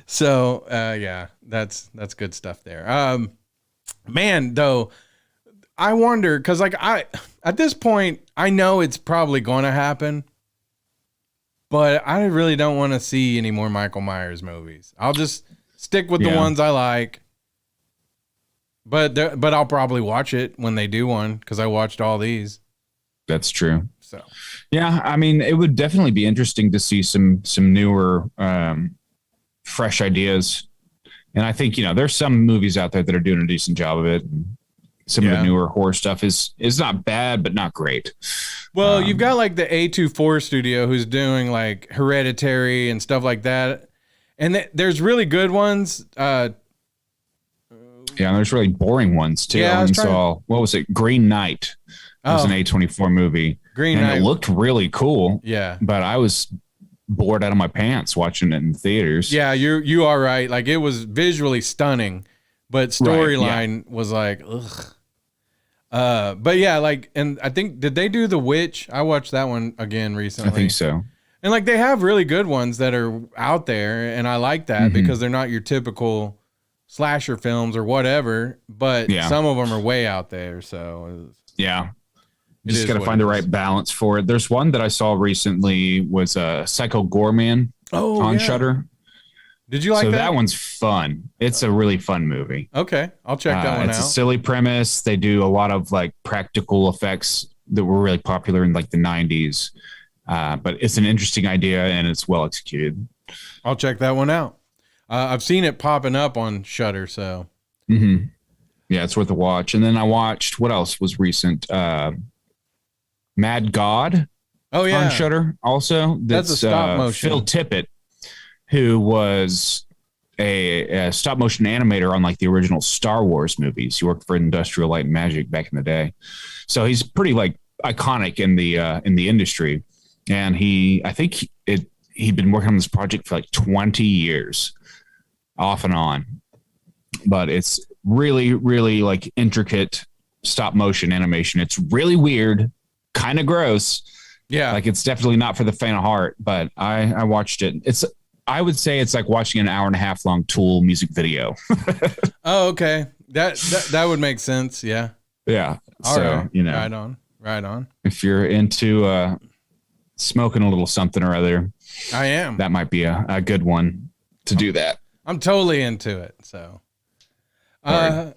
So yeah, that's good stuff there. Man, though, I wonder because at this point I know it's probably going to happen, but I really don't want to see any more Michael Myers movies. I'll just stick with the ones I like. But I'll probably watch it when they do one because I watched all these. That's true. So yeah, I mean, it would definitely be interesting to see some newer, fresh ideas. And I think there's some movies out there that are doing a decent job of it. Some of the newer horror stuff is not bad, but not great. Well, you've got like the A24 studio who's doing like Hereditary and stuff like that, and there's really good ones. Yeah, there's really boring ones too. Yeah, what was it? Green Knight. It was an A24 movie. Green Knight. It looked really cool. Yeah. But I was bored out of my pants watching it in theaters. Yeah, you are right. Like it was visually stunning, but storyline was like, ugh. But yeah, like, and I think, did they do The Witch? I watched that one again recently. I think so. And like they have really good ones that are out there, and I like that because they're not your typical slasher films or whatever, but some of them are way out there. So yeah, you just got to find the right balance for it. There's one that I saw recently was Psycho Goreman on Shudder. Did you like that? So that one's fun. It's a really fun movie. Okay, I'll check that one out. It's a silly premise. They do a lot of like practical effects that were really popular in like the 90s. But it's an interesting idea and it's well executed. I'll check that one out. I've seen it popping up on Shudder, so. Yeah, it's worth a watch. And then I watched, what else was recent? Mad God. Oh yeah, on Shudder also. That's a stop motion. Phil Tippett, who was a stop motion animator on like the original Star Wars movies. He worked for Industrial Light and Magic back in the day, so he's pretty like iconic in the industry. And he'd been working on this project for like 20 years, off and on. But it's really, really like intricate stop motion animation. It's really weird, kind of gross. Yeah, like it's definitely not for the faint of heart. But I watched it. I would say it's like watching an 1.5 hour long Tool music video. Oh, okay. That would make sense. Yeah. Yeah. All right. Right on. If you're into smoking a little something or other, I am. That might be a good one to do that. I'm totally into it. So,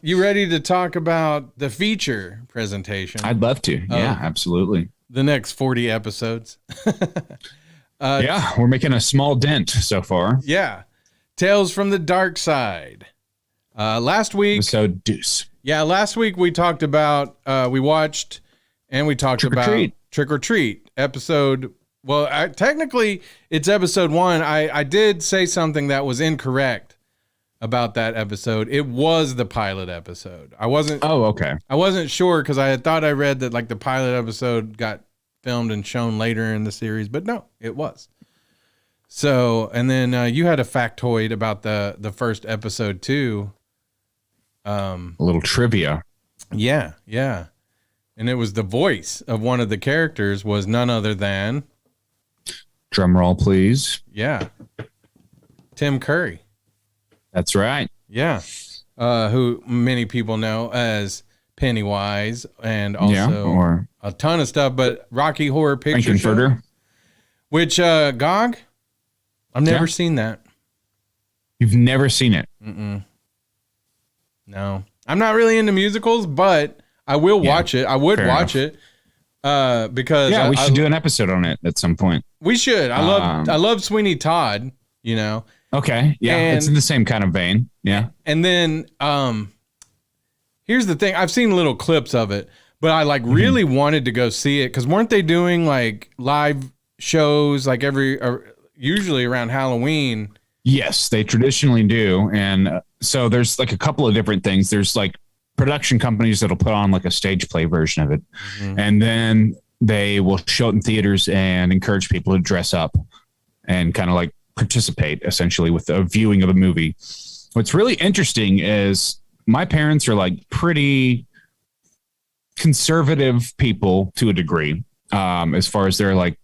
you ready to talk about the feature presentation? I'd love to. Yeah, absolutely. The next 40 episodes. Yeah, we're making a small dent so far. Yeah. Tales from the Darkside. Last week. Episode deuce. Yeah, last week we talked about, we watched And we talked Trick or about Treat. Trick or Treat episode. Well, technically it's episode 1. I did say something that was incorrect about that episode. It was the pilot episode. I wasn't sure because I had thought I read that like the pilot episode got filmed and shown later in the series, but no, it was. So, and then you had a factoid about the first episode too. A little trivia. Yeah. And it was the voice of one of the characters was none other than, drum roll, please. Yeah, Tim Curry. That's right. Yeah. Who many people know as Pennywise and also or a ton of stuff, but Rocky Horror Picture Show, Frankenfurter. which Gog, I've never seen that. You've never seen it? No, I'm not really into musicals, but I will watch it. I would watch it because we should do an episode on it at some point. We should. I love Sweeney Todd, you know. Okay. Yeah. It's in the same kind of vein. Yeah. And then here's the thing. I've seen little clips of it, but I like really wanted to go see it because weren't they doing like live shows like usually around Halloween? Yes, they traditionally do. And so there's like a couple of different things. There's like production companies that'll put on like a stage play version of it. And then they will show it in theaters and encourage people to dress up and kind of like participate essentially with a viewing of a movie. What's really interesting is my parents are like pretty conservative people to a degree, as far as their like,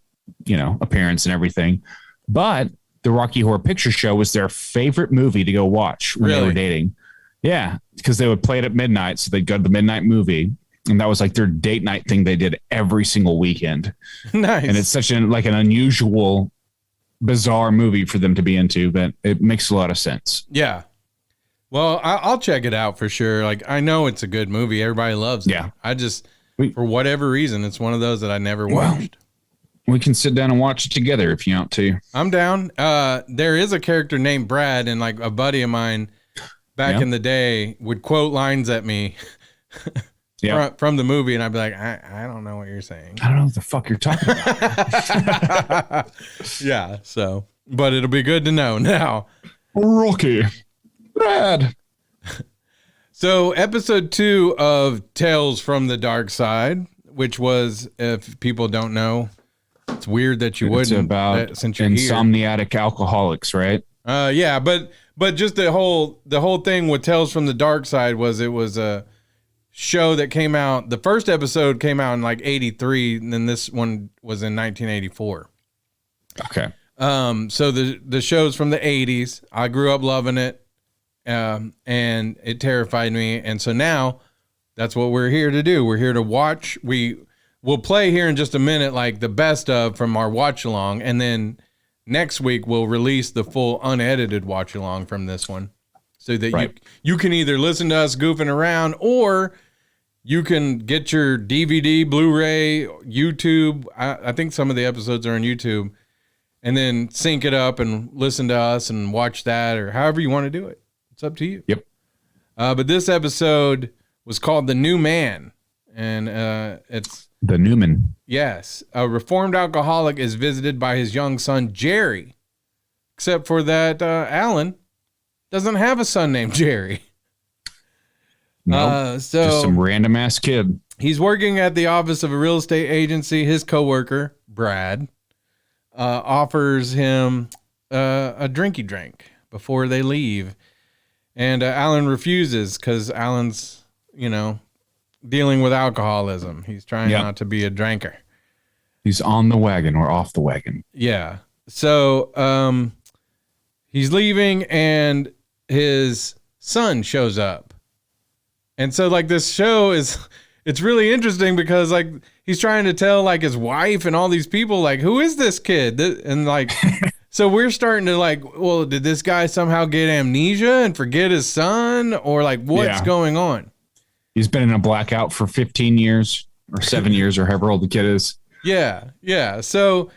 appearance and everything. But the Rocky Horror Picture Show was their favorite movie to go watch when they were dating. Yeah, because they would play it at midnight. So they'd go to the midnight movie. And that was like their date night thing they did every single weekend. Nice. And it's such an unusual, bizarre movie for them to be into, but it makes a lot of sense. Yeah. Well, I'll check it out for sure. Like, I know it's a good movie. Everybody loves it. Yeah. I just, for whatever reason, it's one of those that I never watched. We can sit down and watch it together if you want to. I'm down. There is a character named Brad, and like a buddy of mine back in the day would quote lines at me from the movie, and I'd be like, I don't know what you're saying. I don't know what the fuck you're talking about. Yeah, so, but it'll be good to know now. Rocky. Brad. So episode 2 of Tales from the Darkside, which was, if people don't know, it's weird that you wouldn't. It's about since you're insomniac alcoholics, right? Yeah, but just the whole thing with Tales from the Darkside was it was a show that came out. The first episode came out in like 83, and then this one was in 1984. Okay. So the show's from the 80s. I grew up loving it, and it terrified me. And so now that's what we're here to do. We're here to watch. We'll play here in just a minute, like the best of from our watch along, and then next week we'll release the full unedited watch along from this one, so that you can either listen to us goofing around, or you can get your DVD, Blu-ray, YouTube. I think some of the episodes are on YouTube, and then sync it up and listen to us and watch that, or however you want to do it. It's up to you. Yep. But this episode was called The New Man, and it's The Newman. Yes. A reformed alcoholic is visited by his young son, Jerry. Except for that Alan doesn't have a son named Jerry. No, so just some random ass kid. He's working at the office of a real estate agency. His coworker, Brad, offers him a drinky drink before they leave. And Alan refuses because Alan's, dealing with alcoholism. He's trying not to be a drinker. He's on the wagon or off the wagon. Yeah. So he's leaving and his son shows up. And so like this show it's really interesting because like he's trying to tell like his wife and all these people like, who is this kid? And like, so we're starting to like, well, did this guy somehow get amnesia and forget his son, or like what's going on? He's been in a blackout for 15 years or 7 years or however old the kid is. Yeah. Yeah. So,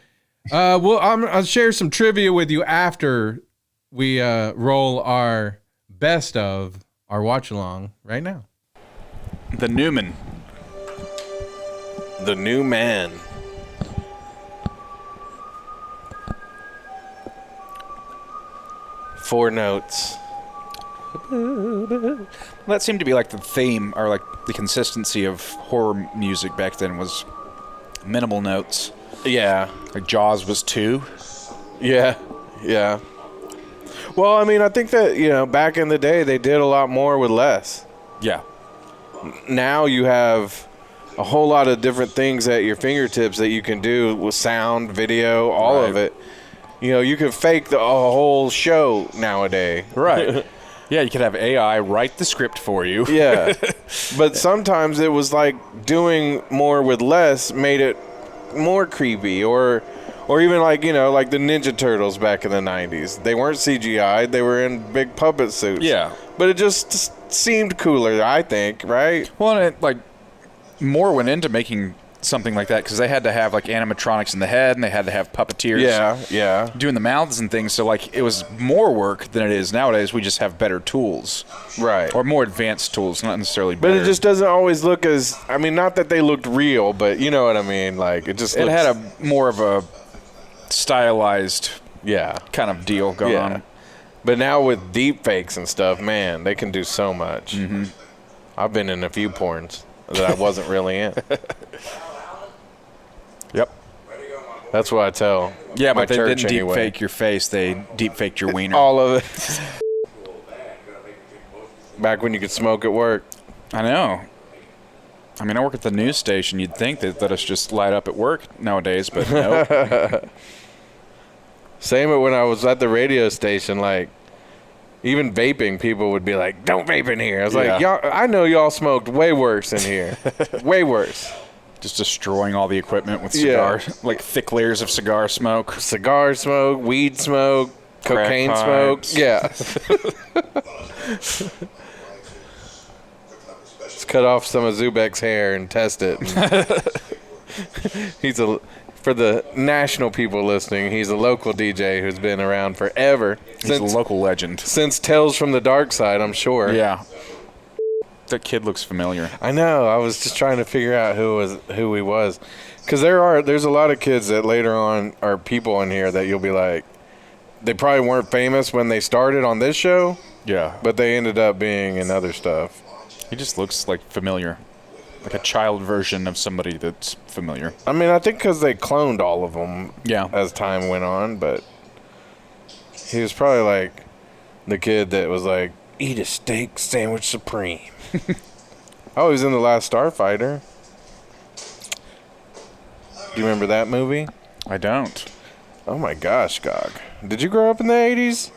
I'll share some trivia with you after we roll our best of our watch along right now. The Newman. The new man. Four notes. That seemed to be like the theme, or like the consistency of horror music back then was minimal notes. Yeah. Like Jaws was 2. Yeah. Yeah. Well, I mean, I think that, back in the day, they did a lot more with less. Yeah. Now you have a whole lot of different things at your fingertips that you can do with sound, video, all of it. You can fake a whole show nowadays. Right. Yeah, you could have AI write the script for you. Yeah. But sometimes it was like doing more with less made it more creepy, or even like, like the Ninja Turtles back in the 90s. They weren't CGI, they were in big puppet suits. Yeah. But it just seemed cooler, I think, right? Well, and it, like, more went into making something like that because they had to have like animatronics in the head and they had to have puppeteers doing the mouths and things, so like it was more work than it is nowadays. We just have better tools, right, or more advanced tools, not necessarily better. But it just doesn't always look as, I mean, not that they looked real, but you know what I mean, like it had a more of a stylized kind of deal going on. But now with deep fakes and stuff, man, they can do so much. I've been in a few porns that I wasn't really in. Yep. That's what I tell. Yeah, my but they church didn't deep anyway. fake your face. They deep faked your wiener. All of it. Back when you could smoke at work. I know. I mean, I work at the news station. You'd think that let us just light up at work nowadays, but no. Same when I was at the radio station, like, even vaping, people would be like, don't vape in here. I was like, y'all, I know y'all smoked way worse in here. Way worse. Just destroying all the equipment with cigar, like thick layers of cigar smoke. Cigar smoke, weed smoke, cocaine smoke. Yeah. Let's cut off some of Zubek's hair and test it. For the national people listening, he's a local DJ who's been around forever. He's a local legend. Since Tales from the Darkside, I'm sure. Yeah. That kid looks familiar. I know. I was just trying to figure out who he was. Because there's a lot of kids that later on are people in here that you'll be like, they probably weren't famous when they started on this show. Yeah. But they ended up being in other stuff. He just looks like familiar. Like a child version of somebody that's familiar. I mean, I think because they cloned all of them as time went on, but he was probably like the kid that was like, eat a steak sandwich supreme. Oh, he was in The Last Starfighter. Do you remember that movie? I don't. Oh my gosh, Gog. Did you grow up in the 80s?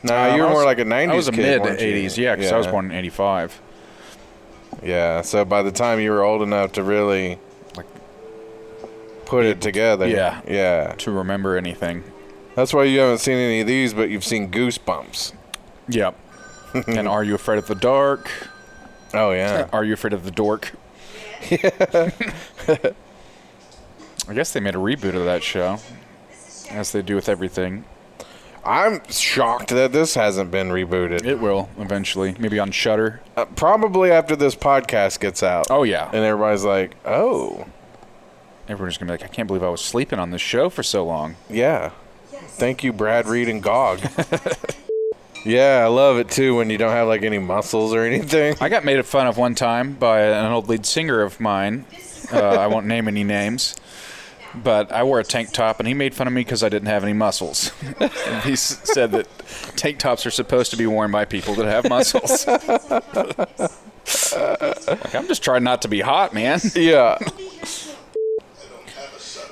No, you were more like a 90s kid. I was a kid, mid-80s, yeah, because I was born in 85. Yeah, so by the time you were old enough to really like put it together. Yeah. To remember anything. That's why you haven't seen any of these, but you've seen Goosebumps. Yep. And Are You Afraid of the Dark? Oh, yeah. Are You Afraid of the Dork? Yeah. I guess they made a reboot of that show, as they do with everything. I'm shocked that this hasn't been rebooted. It will, eventually. Maybe on Shudder. Probably after this podcast gets out. Oh, yeah. And everybody's like, oh. Everyone's going to be like, I can't believe I was sleeping on this show for so long. Yeah. Thank you, Brad Reed and Gog. Yeah, I love it, too, when you don't have, like, any muscles or anything. I got made fun of one time by an old lead singer of mine. I won't name any names. But I wore a tank top, and he made fun of me because I didn't have any muscles. And he said that tank tops are supposed to be worn by people that have muscles. Like, I'm just trying not to be hot, man. Yeah.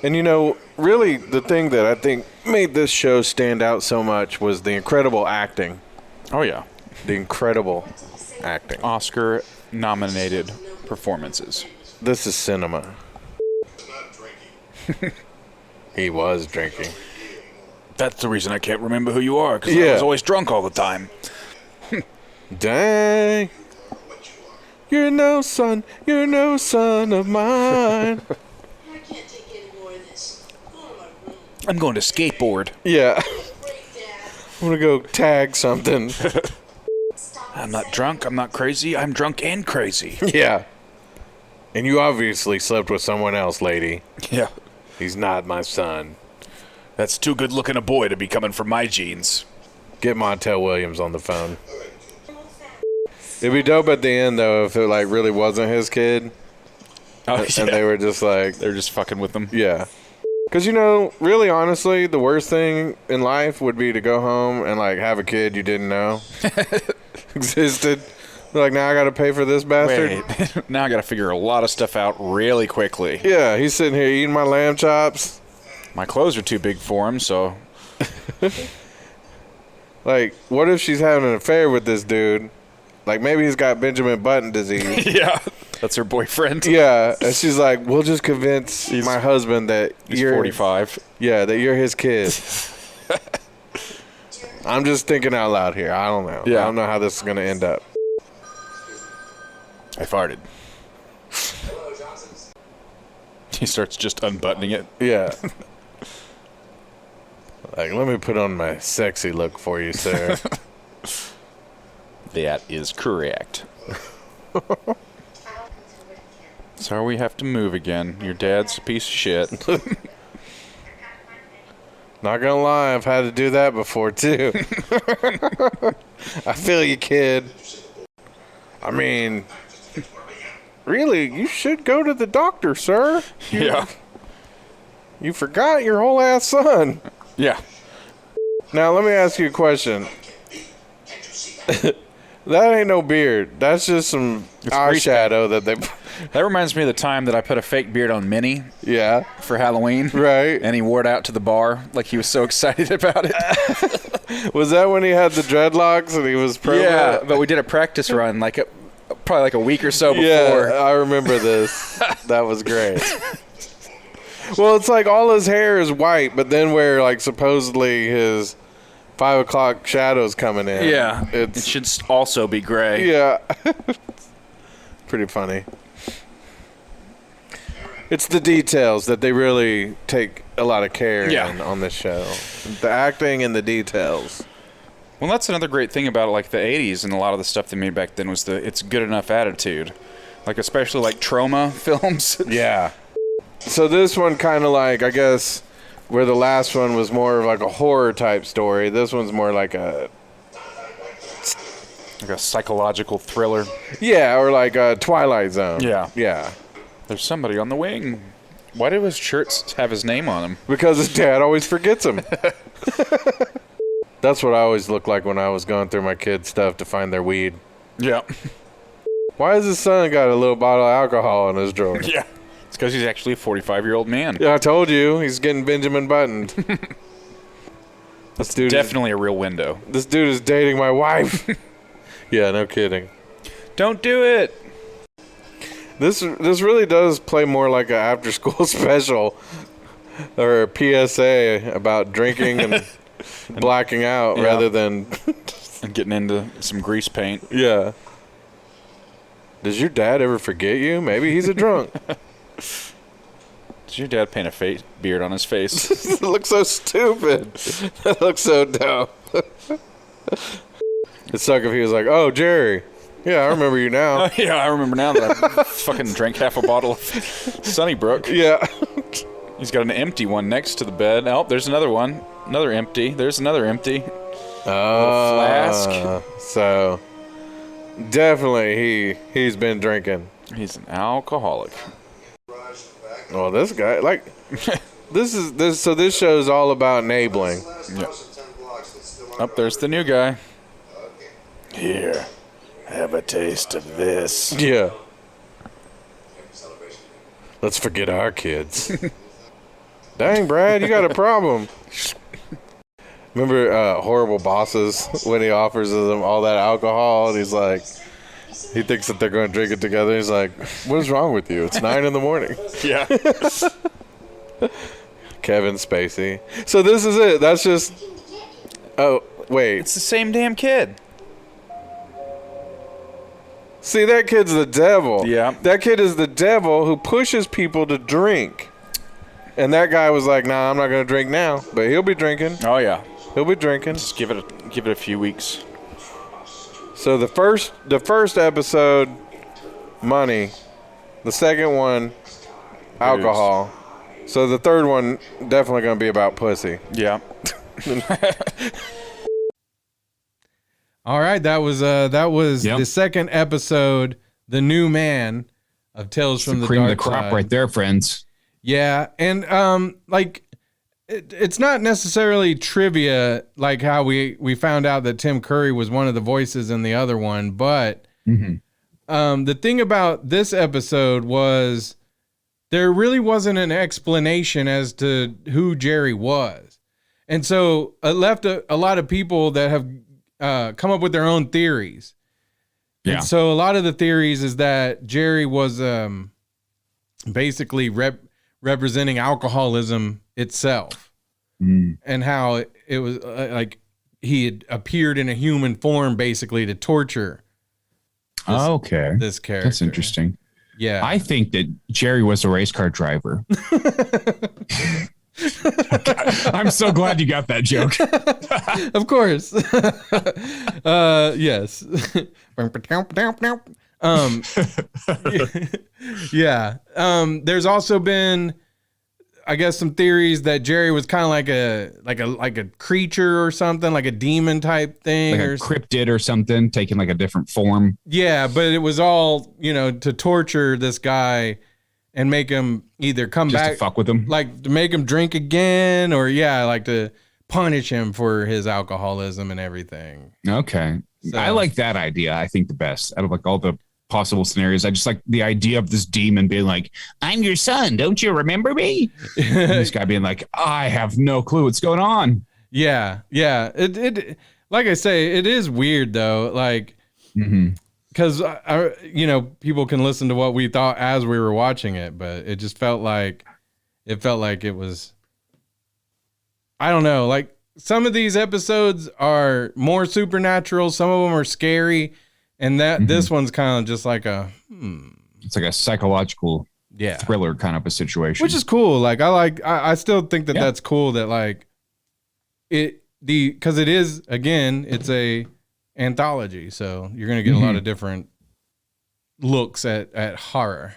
And, really the thing that I think made this show stand out so much was the incredible acting. Oh, yeah. The incredible acting. Oscar-nominated performances. This is cinema. He was drinking. That's the reason I can't remember who you are, because I was always drunk all the time. Dang. You're no son of mine. I can't take any more of this. Go to my room. I'm going to skateboard. Yeah. Break, Dad. I'm going to go tag something. I'm not drunk, I'm not crazy, I'm drunk and crazy. Yeah. And you obviously slept with someone else, lady. Yeah. He's not my son. That's too good looking a boy to be coming from my genes. Get Montel Williams on the phone. It'd be dope at the end, though, if it, like, really wasn't his kid. Oh, And they were just like... They're just fucking with them. Yeah. Because, you know, really, honestly, the worst thing in life would be to go home and, like, have a kid you didn't know existed. Like, now I got to pay for this bastard? Wait. Now I got to figure a lot of stuff out really quickly. Yeah, he's sitting here eating my lamb chops. My clothes are too big for him, so... Like, what if she's having an affair with this dude? Like, maybe he's got Benjamin Button disease. Yeah. That's her boyfriend. Yeah, and she's like, we'll just convince my husband that He's you're... 45. Yeah, that you're his kid. I'm just thinking out loud here. I don't know. Yeah. I don't know how this is going to end up. I farted. He starts just unbuttoning it. Yeah. Like, let me put on my sexy look for you, sir. That is correct. So we have to move again. Your dad's a piece of shit. Not gonna lie, I've had to do that before, too. I feel you, kid. I mean, really, you should go to the doctor, sir. Yeah. You forgot your whole ass son. Yeah. Now, let me ask you a question. That ain't no beard. That's just some eyeshadow that they... That reminds me of the time that I put a fake beard on Minnie Yeah. for Halloween. Right. And he wore it out to the bar like he was so excited about it. Was that when he had the dreadlocks and he was pro? Yeah, but we did a practice run probably like a week or so before. Yeah, I remember this. That was great. Well, it's like all his hair is white, but then where like supposedly his 5 o'clock shadow's coming in. Yeah, it It's should also be gray. yeah. Pretty funny. It's the details that they really take a lot of care in on this show. The acting and the details. Well, that's another great thing about like the 80s and a lot of the stuff they made back then was the it's good enough attitude. Like especially like trauma films. Yeah. So this one kind of like, I guess, where the last one was more of like a horror type story, this one's more like a psychological thriller. Yeah, or like a Twilight Zone. Yeah. Yeah. There's somebody on the wing. Why do his shirts have his name on them? Because his dad always forgets him. That's what I always looked like when I was going through my kids' stuff to find their weed. Yeah. Why has his son got a little bottle of alcohol in his drawer? Yeah. It's because he's actually a 45-year-old man. Yeah, I told you. He's getting Benjamin buttoned. That's definitely a real window. This dude is dating my wife. Yeah, no kidding. Don't do it. This really does play more like an after-school special or a PSA about drinking and blacking out rather than... and getting into some grease paint. Yeah. Does your dad ever forget you? Maybe he's a drunk. Did your dad paint a beard on his face? It looks so stupid. That looks so dumb. It'd suck if he was like, oh, Jerry. Yeah, I remember you now. Yeah, I remember now that I fucking drank half a bottle of Sunnybrook. Yeah. He's got an empty one next to the bed. Oh, there's another one. Another empty. There's another empty. Flask. So, definitely he's been drinking. He's an alcoholic. Well, this guy, like, this show's all about enabling. Yep. Oh, there's the new guy. Here, have a taste of this. Yeah. Let's forget our kids. Dang, Brad, you got a problem. Remember Horrible Bosses when he offers them all that alcohol and he's like, he thinks that they're going to drink it together. He's like, what is wrong with you? It's 9 a.m. Yeah. Kevin Spacey. So this is it. That's just, oh, wait. It's the same damn kid. See, that kid's the devil. Yeah. That kid is the devil who pushes people to drink. And that guy was like, nah, I'm not going to drink now. But he'll be drinking. Oh, yeah. He'll be drinking. Just give it a few weeks. So the first episode, money, The second one, alcohol. So the third one definitely going to be about pussy. Yeah. All right, that was Yep. the second episode, The New Man of Tales from the cream of the Dark crop Side. right there, friends. Yeah, and like it's not necessarily trivia like how we found out that Tim Curry was one of the voices in the other one, but the thing about this episode was there really wasn't an explanation as to who Jerry was. And so it left a lot of people that have come up with their own theories. Yeah. And so a lot of the theories is that Jerry was basically representing alcoholism itself, and how it was like he had appeared in a human form basically to torture this character. That's interesting. Yeah. I think that Jerry was a race car driver. I'm so glad you got that joke. Of course. Yes. Yeah. There's also been, I guess, some theories that Jerry was kind of like a creature or something, like a demon type thing, Like a cryptid or something, taking like a different form. Yeah, but it was all, to torture this guy and make him either come Just back, to fuck with him. like to make him drink again, or like to punish him for his alcoholism and everything. Okay. So- I like that idea. I think the best out of like all the possible scenarios. I just like the idea of this demon being like, I'm your son. Don't you remember me? And this guy being like, I have no clue what's going on. Yeah. It like I say, it is weird though. Like, because people can listen to what we thought as we were watching it, but it just felt like it was. I don't know. Like some of these episodes are more supernatural. Some of them are scary, and this one's kind of just like a. It's like a psychological Yeah. thriller kind of a situation. Which is cool. Like I still think that that's cool that like because it is, again, it's a anthology. So you're going to get a lot of different looks at horror.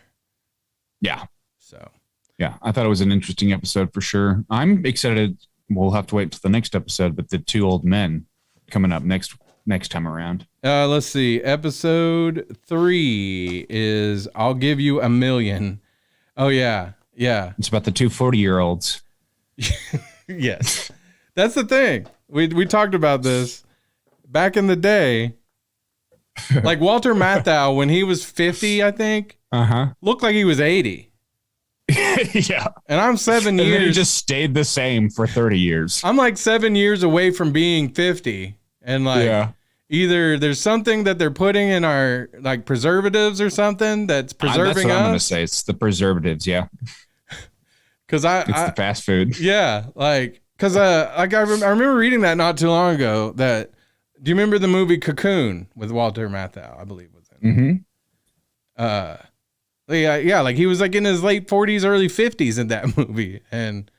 Yeah. So, Yeah. I thought it was an interesting episode for sure. I'm excited. We'll have to wait until the next episode, but the two old men coming up next time around. let's see. Episode 3 is I'll Give You a Million. Oh yeah. Yeah. It's about the two 40-year-olds. Yes. That's the thing. We talked about this back in the day. Like Walter Matthau, when he was 50, I think, looked like he was 80. Yeah. And I'm 7 And then he years. just stayed the same for 30 years. I'm like 7 years away from being 50. And like either there's something that they're putting in our like preservatives or something that's preserving That's what I'm going to us. say. It's the preservatives. Yeah. Because It's the fast food. yeah, like because I remember reading that not too long ago. That do you remember the movie Cocoon with Walter Matthau? I believe was in. Yeah, like he was like in his late 40s, early 50s in that movie, and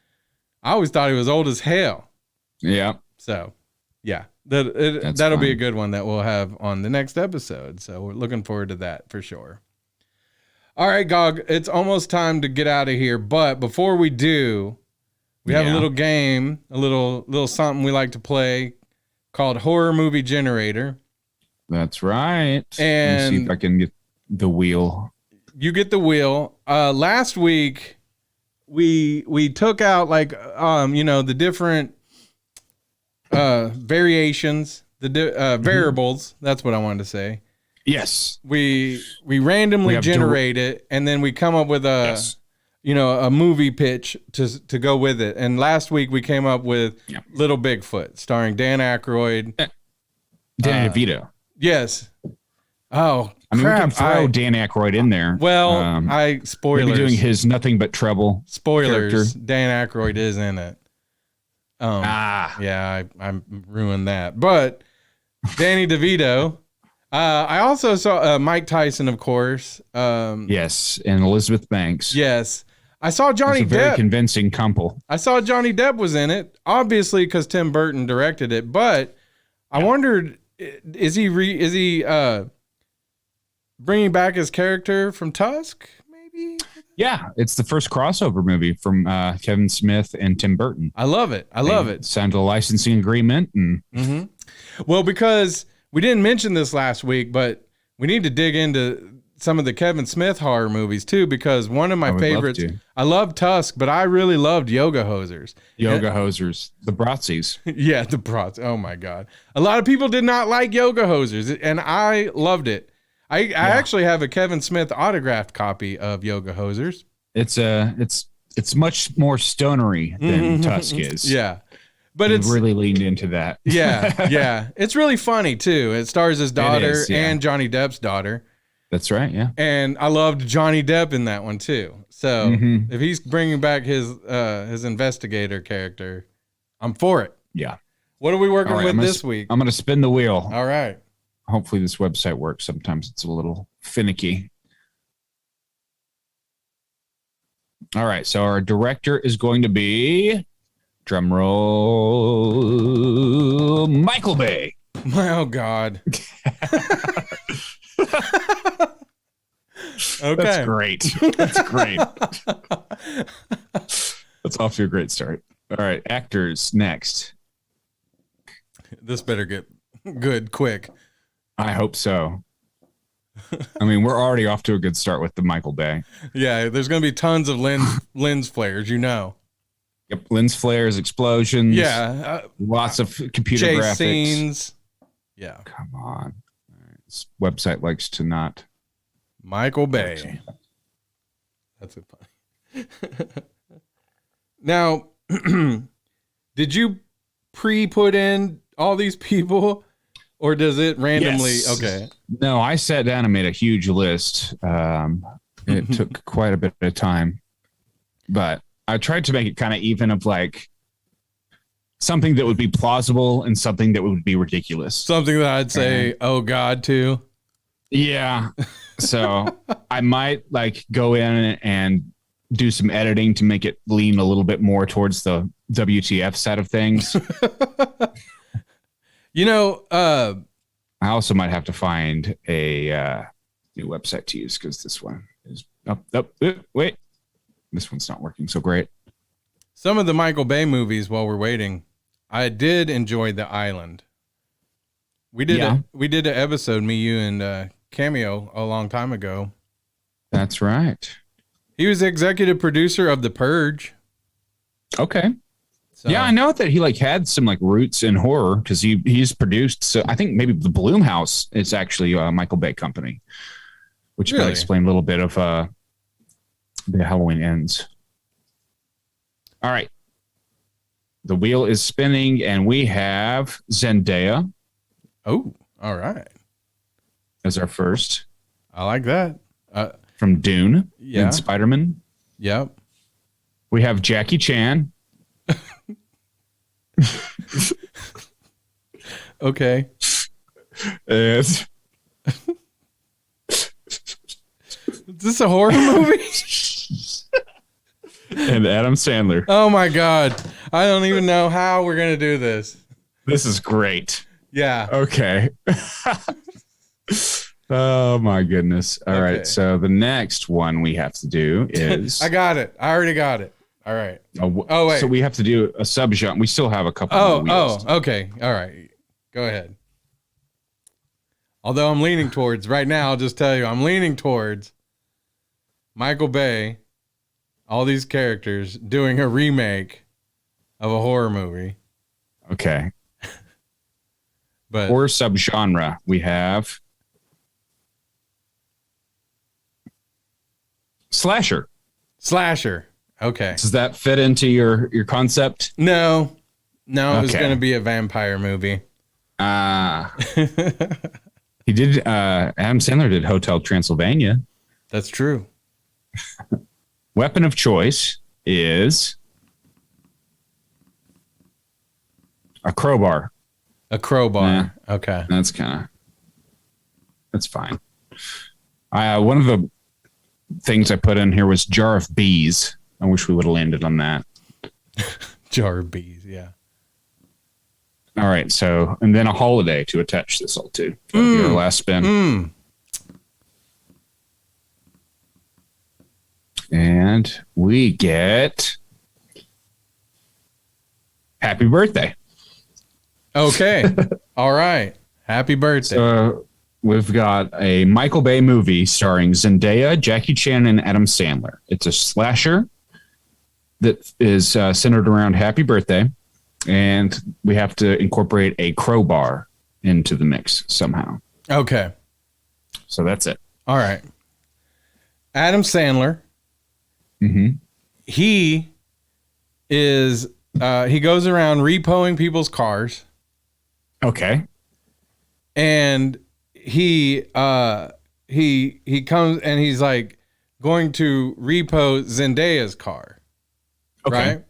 I always thought he was old as hell. Yeah. So, yeah, that'll be a good one that we'll have on the next episode. So we're looking forward to that for sure. All right, Gog, it's almost time to get out of here. But before we do, we have a little game, a little something we like to play called Horror Movie Generator. That's right. And let me see if I can get the wheel. You get the wheel. Last week, we took out like the different variations, the variables. That's what I wanted to say. Yes. We randomly generate it, and then we come up with a movie pitch to go with it. And last week we came up with Little Bigfoot, starring Dan Aykroyd, Danny DeVito. Yes. Oh, I mean, crap. we can throw Dan Aykroyd in there. Well, spoilers. Maybe doing his Nothing But Trouble. Spoilers. Character. Dan Aykroyd is in it. Yeah, I ruined that. But Danny DeVito. I also saw Mike Tyson, of course. Yes, and Elizabeth Banks. Yes. I saw Johnny It's a very Depp. convincing couple. I saw Johnny Depp was in it, obviously because Tim Burton directed it. But I wondered, is he bringing back his character from Tusk? Yeah, it's the first crossover movie from Kevin Smith and Tim Burton. I love it. I love it. Signed a licensing agreement. And Well, because we didn't mention this last week, but we need to dig into some of the Kevin Smith horror movies too, because one of my favorites, I love Tusk, but I really loved Yoga Hosers. The Bratzies. Yeah, the Brats. Oh my God. A lot of people did not like Yoga Hosers, and I loved it. I actually have a Kevin Smith autographed copy of Yoga Hosers. It's much more stonery than Tusk is. Yeah. But it's really leaned into that. Yeah. It's really funny too. It stars his daughter and Johnny Depp's daughter. That's right, yeah. And I loved Johnny Depp in that one too. So if he's bringing back his investigator character, I'm for it. Yeah. What are we working with this week? I'm going to spin the wheel. All right. Hopefully this website works. Sometimes it's a little finicky. All right. So our director is going to be, drum roll, Michael Bay. Oh, God. Okay. That's great. That's great. That's off to a great start. All right. Actors next. This better get good quick. I hope so. I mean, we're already off to a good start with the Michael Bay. Yeah, there's going to be tons of lens flares, you know. Yep, lens flares, explosions. Yeah. Lots of computer chase graphics. scenes. Yeah. Come on. All right. This website likes to not. Michael Bay. That's it. Funny. Now, did you pre-put in all these people? Or does it randomly? Yes. Okay. No, I sat down and made a huge list. It took quite a bit of time, but I tried to make it kind of even of like something that would be plausible and something that would be ridiculous. Something that I'd say, oh God, to. Yeah. So I might like go in and do some editing to make it lean a little bit more towards the WTF side of things. You know, I also might have to find a new website to use because this one is wait, this one's not working so great. Some of the Michael Bay movies, while we're waiting, I did enjoy The Island. We did an episode, me, you, and Cameo a long time ago. That's right. He was the executive producer of The Purge. Okay. So, yeah, I know that he like had some like roots in horror because he's produced. So I think maybe the Bloomhouse is actually a Michael Bay company, which really? could explain a little bit of the Halloween Ends. All right, the wheel is spinning, and we have Zendaya. Oh, all right. As our first. I like that. From Dune yeah. and Spider-Man. Yep. We have Jackie Chan. Okay. And is this a horror movie? And Adam Sandler. Oh my God. I don't even know how we're going to do this. This is great. Yeah. Okay. Oh my goodness. All right. So the next one we have to do is I got it. I already got it. All right. Oh wait. So we have to do a subgenre. We still have a couple more wheels. Okay. All right. Go ahead. Although I'm leaning towards right now, I'll just tell you, I'm leaning towards Michael Bay, all these characters doing a remake of a horror movie. Okay. But or subgenre, we have slasher. Okay. Does that fit into your concept? No, it was going to be a vampire movie. He did. Adam Sandler did Hotel Transylvania. That's true. Weapon of choice is a crowbar. A crowbar. Yeah, okay. That's fine. One of the things I put in here was jar of bees. I wish we would have landed on that. Jar of bees, yeah. All right, so, and then a holiday to attach this all to. That'll be our last spin. And we get happy birthday. Okay. All right. Happy birthday. So we've got a Michael Bay movie starring Zendaya, Jackie Chan, and Adam Sandler. It's a slasher that is centered around happy birthday. And we have to incorporate a crowbar into the mix somehow. Okay. So that's it. All right. Adam Sandler. Mm-hmm. He is he goes around repoing people's cars, Okay. and he comes and he's like going to repo Zendaya's car. Okay. Right?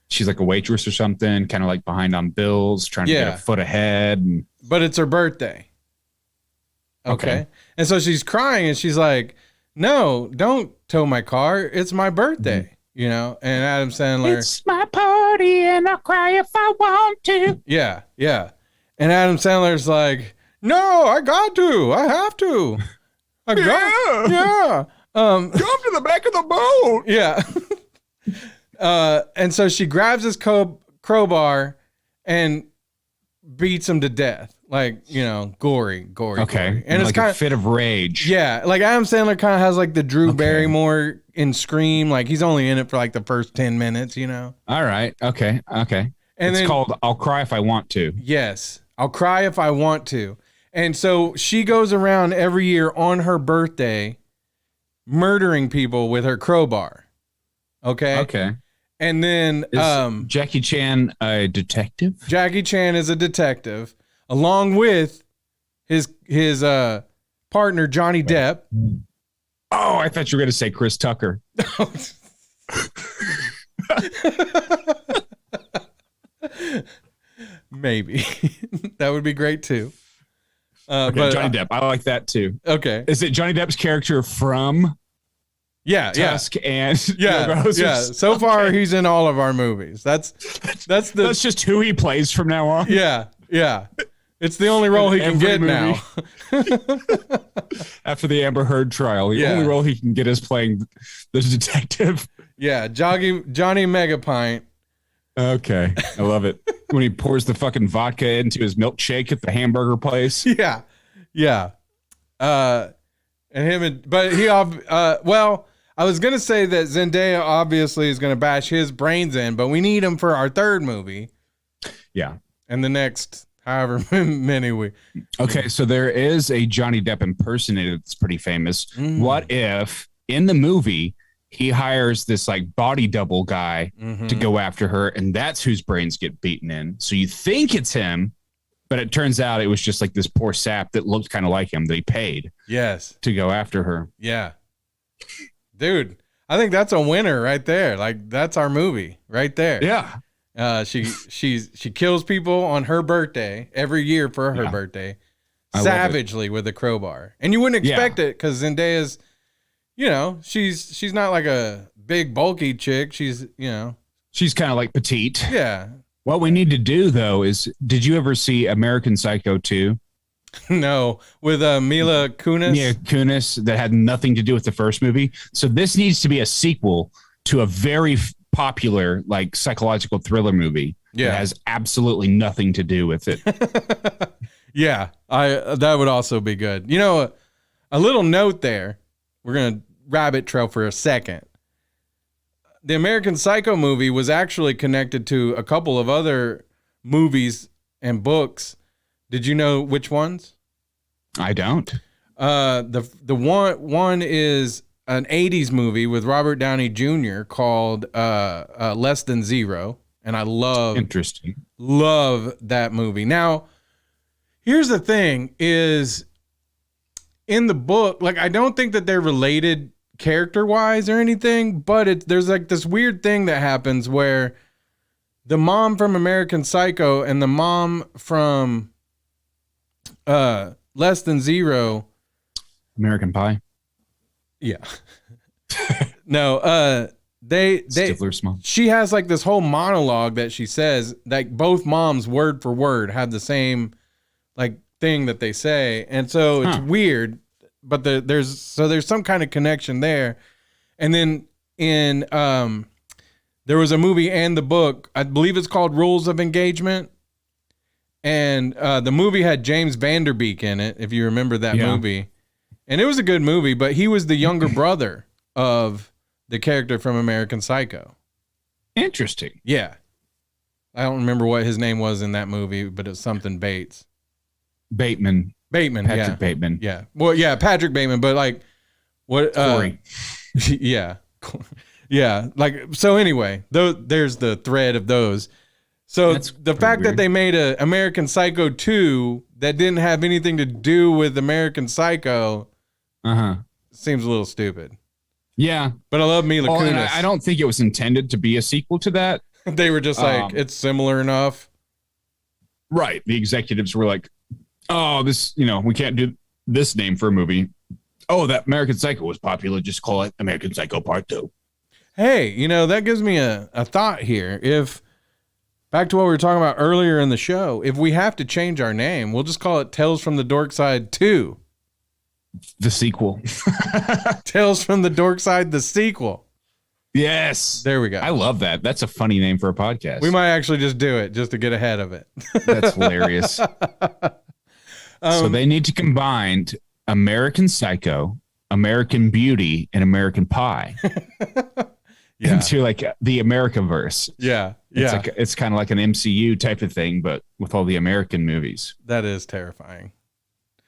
She's like a waitress or something, kind of like behind on bills, trying to get a foot ahead. And But it's her birthday. Okay. And so she's crying and she's like, "No, don't tow my car. It's my birthday." Mm-hmm. You know, and Adam Sandler. it's my party and I'll cry if I want to. Yeah, yeah. And Adam Sandler's like, "No, I got to. I have to. I got. Yeah. Jump to the back of the boat. Yeah." And so she grabs his crowbar and beats him to death. Like, you know, gory. Okay. And like it's kind a fit of rage. yeah, like Adam Sandler kind of has like the Drew Barrymore in Scream. Like he's only in it for like the first 10 minutes, you know? All right. Okay. And it's then- called I'll Cry If I Want to. Yes. I'll cry if I want to. And so she goes around every year on her birthday murdering people with her crowbar. Okay. Okay. And then Is Jackie Chan a detective? Jackie Chan is a detective along with his partner Johnny Depp. Oh, I thought you were going to say Chris Tucker. Maybe. That would be great too. Okay, But Johnny Depp. I like that too. okay. Is it Johnny Depp's character from Yeah, Tusk and yeah. Yogos? Yeah. So far he's in all of our movies. That's That's just who he plays from now on. yeah. It's the only role he can Every get movie. now. After the Amber Heard trial, the only role he can get is playing the detective. Yeah, Johnny Megapint. Okay, I love it. When he pours the fucking vodka into his milkshake at the hamburger place. Yeah. And but he well, I was gonna say that Zendaya obviously is gonna bash his brains in, but we need him for our third movie. Yeah. And the next however many we. Okay, so there is a Johnny Depp impersonator that's pretty famous. What if in the movie he hires this like body double guy to go after her, and that's whose brains get beaten in? So you think it's him, but it turns out it was just like this poor sap that looked kind of like him that he paid Yes. to go after her. Yeah. Dude, I think that's a winner right there. Like that's our movie right there. Yeah. She kills people on her birthday every year for her birthday, I love savagely with a crowbar, and you wouldn't expect it because Zendaya's, you know, she's not like a big bulky chick. She's She's kind of like petite. yeah. What we need to do though is, did you ever see American Psycho 2? No, with Mila Kunis. Mila Kunis, that had nothing to do with the first movie. So this needs to be a sequel to a very popular like psychological thriller movie. Yeah. That has absolutely nothing to do with it. Yeah, that would also be good. You know, a little note there. We're gonna rabbit trail for a second. The American Psycho movie was actually connected to a couple of other movies and books. Did you know which ones? I don't. The one is an 80s movie with Robert Downey Jr. called Less Than Zero, and I love that movie. Now, here's the thing is in the book, like I don't think that they're related character-wise or anything, but there's like this weird thing that happens where the mom from American Psycho and the mom from Less Than Zero, American Pie. yeah. No, Stifler's mom. she has like this whole monologue that she says, like both moms word for word have the same like thing that they say, and so it's weird, but there's some kind of connection there. And then in there was a movie and the book, I believe it's called Rules of Engagement. And the movie had James Vanderbeek in it, if you remember that movie. And it was a good movie, but he was the younger brother of the character from American Psycho. Interesting. Yeah. I don't remember what his name was in that movie, but it's something Bates. Bateman. Patrick Bateman. Yeah. Well, yeah, Patrick Bateman, but like what Corey. yeah. Yeah. Like, so anyway, there's the thread of those. So That's the fact weird. that they made a American Psycho 2 that didn't have anything to do with American Psycho seems a little stupid. Yeah. But I love Mila Well, Kunis. and I don't think it was intended to be a sequel to that. They were just like, it's similar enough. Right. The executives were like, oh, this, we can't do this name for a movie. Oh, that American Psycho was popular. Just call it American Psycho Part 2. Hey, that gives me a thought here. If, back to what we were talking about earlier in the show, if we have to change our name, we'll just call it Tales from the Dorkside 2. The sequel. Tales from the Dorkside, the sequel. Yes. There we go. I love that. That's a funny name for a podcast. We might actually just do it just to get ahead of it. That's hilarious. So they need to combine American Psycho, American Beauty, and American Pie into like the Americaverse. Yeah. It's kind of like an MCU type of thing, but with all the American movies. That is terrifying.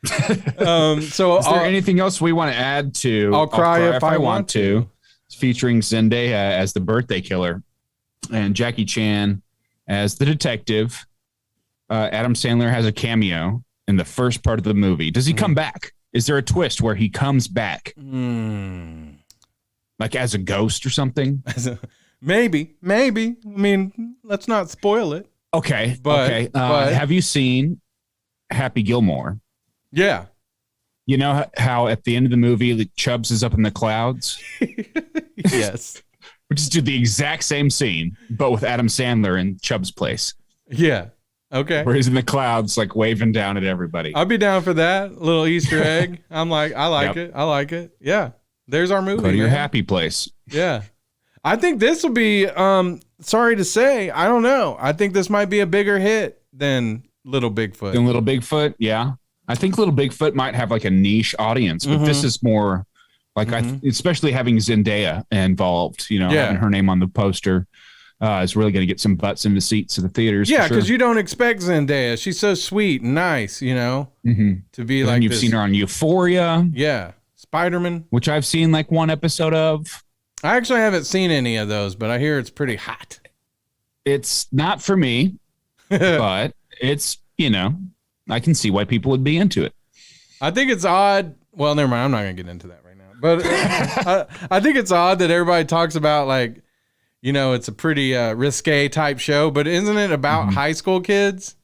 So is there anything else we want to add to I'll Cry If I Want to? Featuring Zendaya as the birthday killer and Jackie Chan as the detective. Adam Sandler has a cameo in the first part of the movie. Does he come back? Is there a twist where he comes back? Like as a ghost or something? Maybe. I mean, let's not spoil it. Okay. But have you seen Happy Gilmore? Yeah. You know how at the end of the movie, the Chubbs is up in the clouds? Yes. We just did the exact same scene, but with Adam Sandler in Chubb's place. Yeah. Okay. Where he's in the clouds, like waving down at everybody. I'll be down for that little Easter egg. I'm like, I like it. I like it. Yeah. There's our movie. Go to your happy place. Yeah. I think this will be, sorry to say, I don't know. I think this might be a bigger hit than Little Bigfoot. Than Little Bigfoot, yeah. I think Little Bigfoot might have like a niche audience, but this is more like, especially having Zendaya involved, having her name on the poster is really going to get some butts in the seats of the theaters. Yeah, because you don't expect Zendaya. She's so sweet and nice, to be like you've seen her on Euphoria. Yeah. Spider-Man. Which I've seen like one episode of. I actually haven't seen any of those, but I hear it's pretty hot. It's not for me, but it's, I can see why people would be into it. I think it's odd. Well, never mind. I'm not going to get into that right now. But I think it's odd that everybody talks about like, it's a pretty risque type show, but isn't it about high school kids?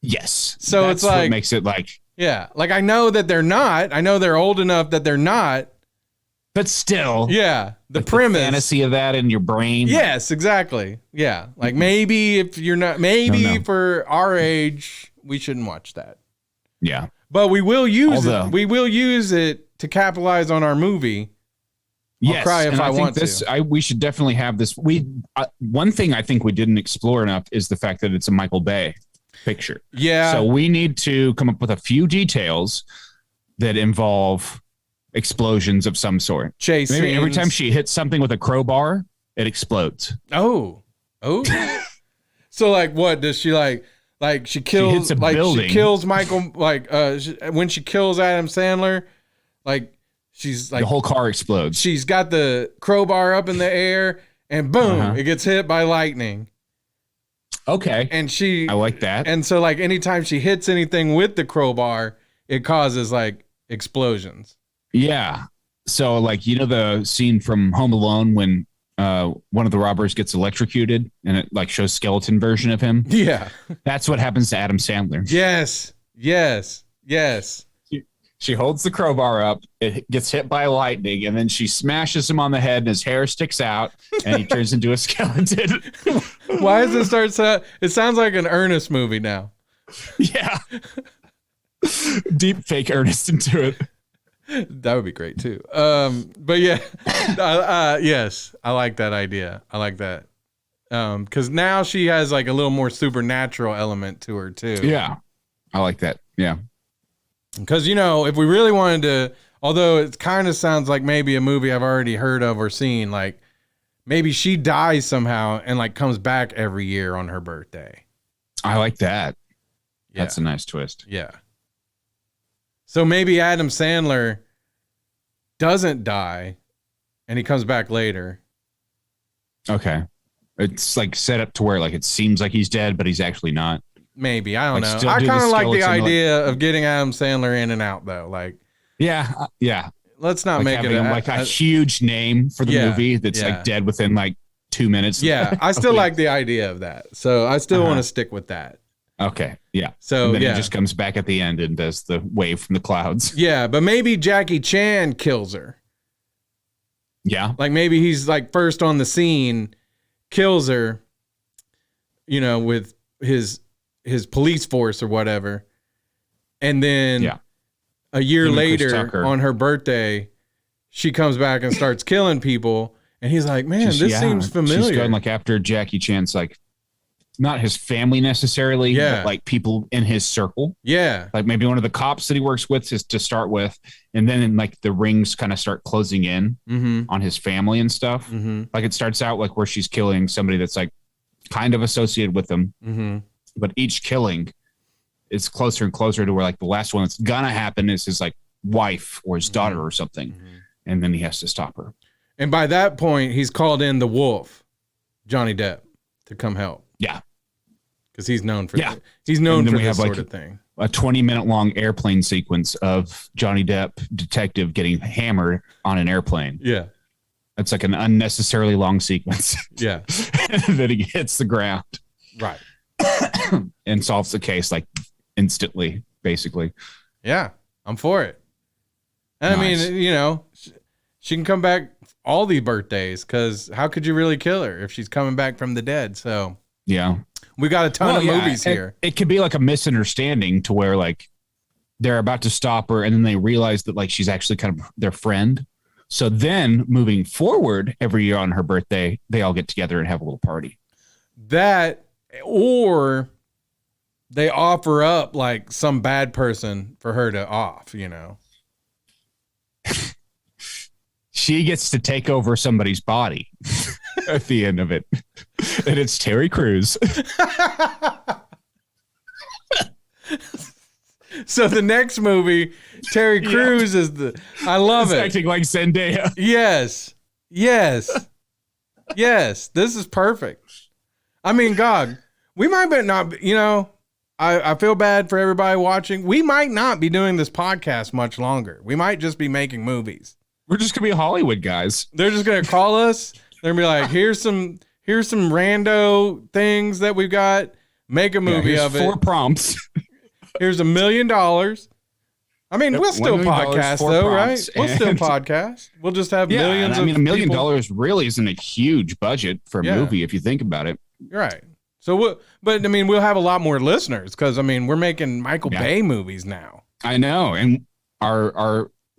Yes. So that's it's like, what makes it like, yeah, like I know that they're not. I know they're old enough that they're not. But still. Yeah. The like premise. The fantasy of that in your brain. Yes, exactly. Yeah. Like maybe if you're not, for our age, we shouldn't watch that. Yeah. But we will use it. We will use it to capitalize on our movie. I'll cry if I want to. We should definitely have this. One thing I think we didn't explore enough is the fact that it's a Michael Bay picture. Yeah. So we need to come up with a few details that involve explosions of some sort. Chase. Maybe every time she hits something with a crowbar, it explodes. Oh. So like, what does she like? Like she kills, she hits a building. She kills Michael. Like when she kills Adam Sandler, like she's like the whole car explodes. She's got the crowbar up in the air, and boom, it gets hit by lightning. Okay, and I like that. And so like anytime she hits anything with the crowbar, it causes like explosions. Yeah. So like the scene from Home Alone when one of the robbers gets electrocuted and it like shows skeleton version of him. Yeah. That's what happens to Adam Sandler. Yes. She holds the crowbar up, it gets hit by lightning, and then she smashes him on the head and his hair sticks out and he turns into a skeleton. Why does it start? It sounds like an Ernest movie now. Yeah. Deep fake Ernest into it. That would be great too. But yeah, yes, I like that idea. I like that. Because now she has like a little more supernatural element to her too. Yeah, I like that. Yeah. Because, you know, if we really wanted to, although it kind of sounds like maybe a movie I've already heard of or seen, like maybe she dies somehow and like comes back every year on her birthday. I like that. Yeah. That's a nice twist. Yeah. So maybe Adam Sandler doesn't die and he comes back later. Okay. It's like set up to where like it seems like he's dead, but he's actually not. Maybe. I don't Like, know. I do kind the of like the skeleton, idea of getting Adam Sandler in and out though. Like, Yeah. Yeah. let's not Like make it having like a huge name for the Yeah, movie that's yeah. like dead within like 2 minutes. Yeah, I still like the idea of that. So I still Uh-huh. want to stick with that. Okay. Yeah. So And then yeah. he just comes back at the end and does the wave from the clouds. Yeah, but maybe Jackie Chan kills her. Yeah. Like maybe he's like first on the scene, kills her, you know, with his police force or whatever. And then Yeah. a year Him and Chris later Tucker. on her birthday, she comes back and starts killing people. And he's like, man, this seems familiar. She's going like after Jackie Chan's like not his family necessarily, Yeah. but like people in his circle. Yeah. Like maybe one of the cops that he works with is to start with, and then like the rings kind of start closing in Mm-hmm. on his family and stuff. Mm-hmm. Like it starts out like where she's killing somebody that's like kind of associated with them, Mm-hmm. but each killing is closer and closer to where like the last one that's gonna happen is his like wife or his daughter or something, and then he has to stop her. And by that point, he's called in the wolf, Johnny Depp, to come help. Yeah. Because he's known for Yeah. he's known And then for we this have, sort like, of thing. A 20-minute long airplane sequence of Johnny Depp detective getting hammered on an airplane. Yeah. It's like an unnecessarily long sequence. Yeah. And then he hits the ground Right. and solves the case like instantly, basically. Yeah. I'm for it. And Nice. I mean, you know, she can come back all these birthdays because how could you really kill her if she's coming back from the dead? So Yeah. we got a ton of movies here. It could be like a misunderstanding to where like they're about to stop her and then they realize that like she's actually kind of their friend. So then moving forward every year on her birthday, they all get together and have a little party. That, or they offer up like some bad person for her to off, you know? She gets to take over somebody's body at the end of it. And it's Terry Crews. So the next movie, Terry Crews is I love He's it. acting like Zendaya. Yes. Yes. Yes. This is perfect. I mean, God, we might not, you know, I feel bad for everybody watching. We might not be doing this podcast much longer. We might just be making movies. We're just gonna be Hollywood guys. They're just going to call us. They're going to be like, here's some rando things that we've got. Make a movie Here's of it. 4 prompts. Here's $1 million. I mean, we'll still $1 million, podcast 4 though, prompts, right? We'll still and- podcast. We'll just have Yeah, millions and I mean, of $1 million people. really isn't a huge budget for a Yeah. movie if you think about it. Right. So, but I mean, we'll have a lot more listeners because I mean, we're making Michael Yeah. Bay movies now. I know, and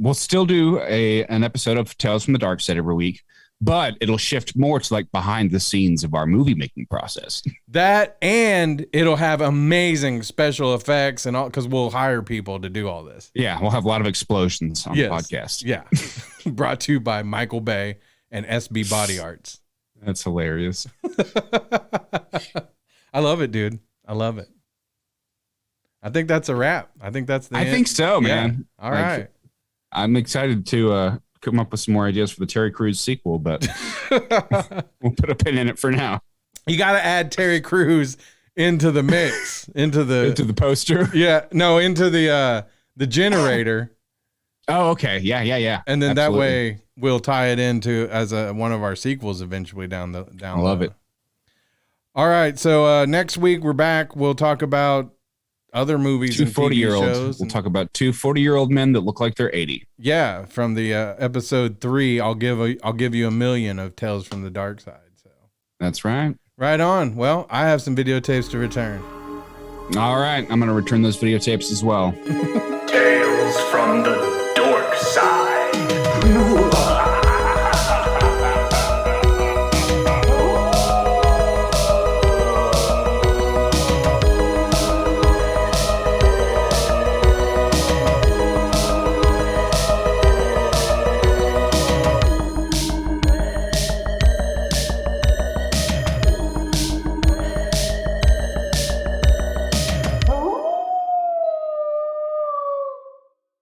we'll still do an episode of Tales from the Darkside every week, but it'll shift more to like behind the scenes of our movie making process. That and it'll have amazing special effects and all because we'll hire people to do all this. Yeah, we'll have a lot of of on Yes. the podcast. Yeah. Brought to you by Michael Bay and SB Body Arts. That's hilarious. I love it, dude. I love it. I think that's a wrap. I think that's the I end. think so, man. All Like, right. I'm excited to come up with some more ideas for the Terry Crews sequel, but we'll put a pin in it for now. You got to add Terry Crews into the mix, into the poster. yeah, no, into the generator, Oh, okay. Yeah. and then Absolutely. that way we'll tie it into as one of our sequels eventually down. I love it. All right, so next week we're back. We'll talk about other movies Two and 40-year-olds. shows. We'll talk about 2 40-year-old men that look like they're 80. Yeah, from the episode 3, I'll give you $1 million of Tales from the Darkside. So That's right. right on. Well, I have some videotapes to return. All right. I'm going to return those videotapes as well. Tales from the Dorkside. Darkside!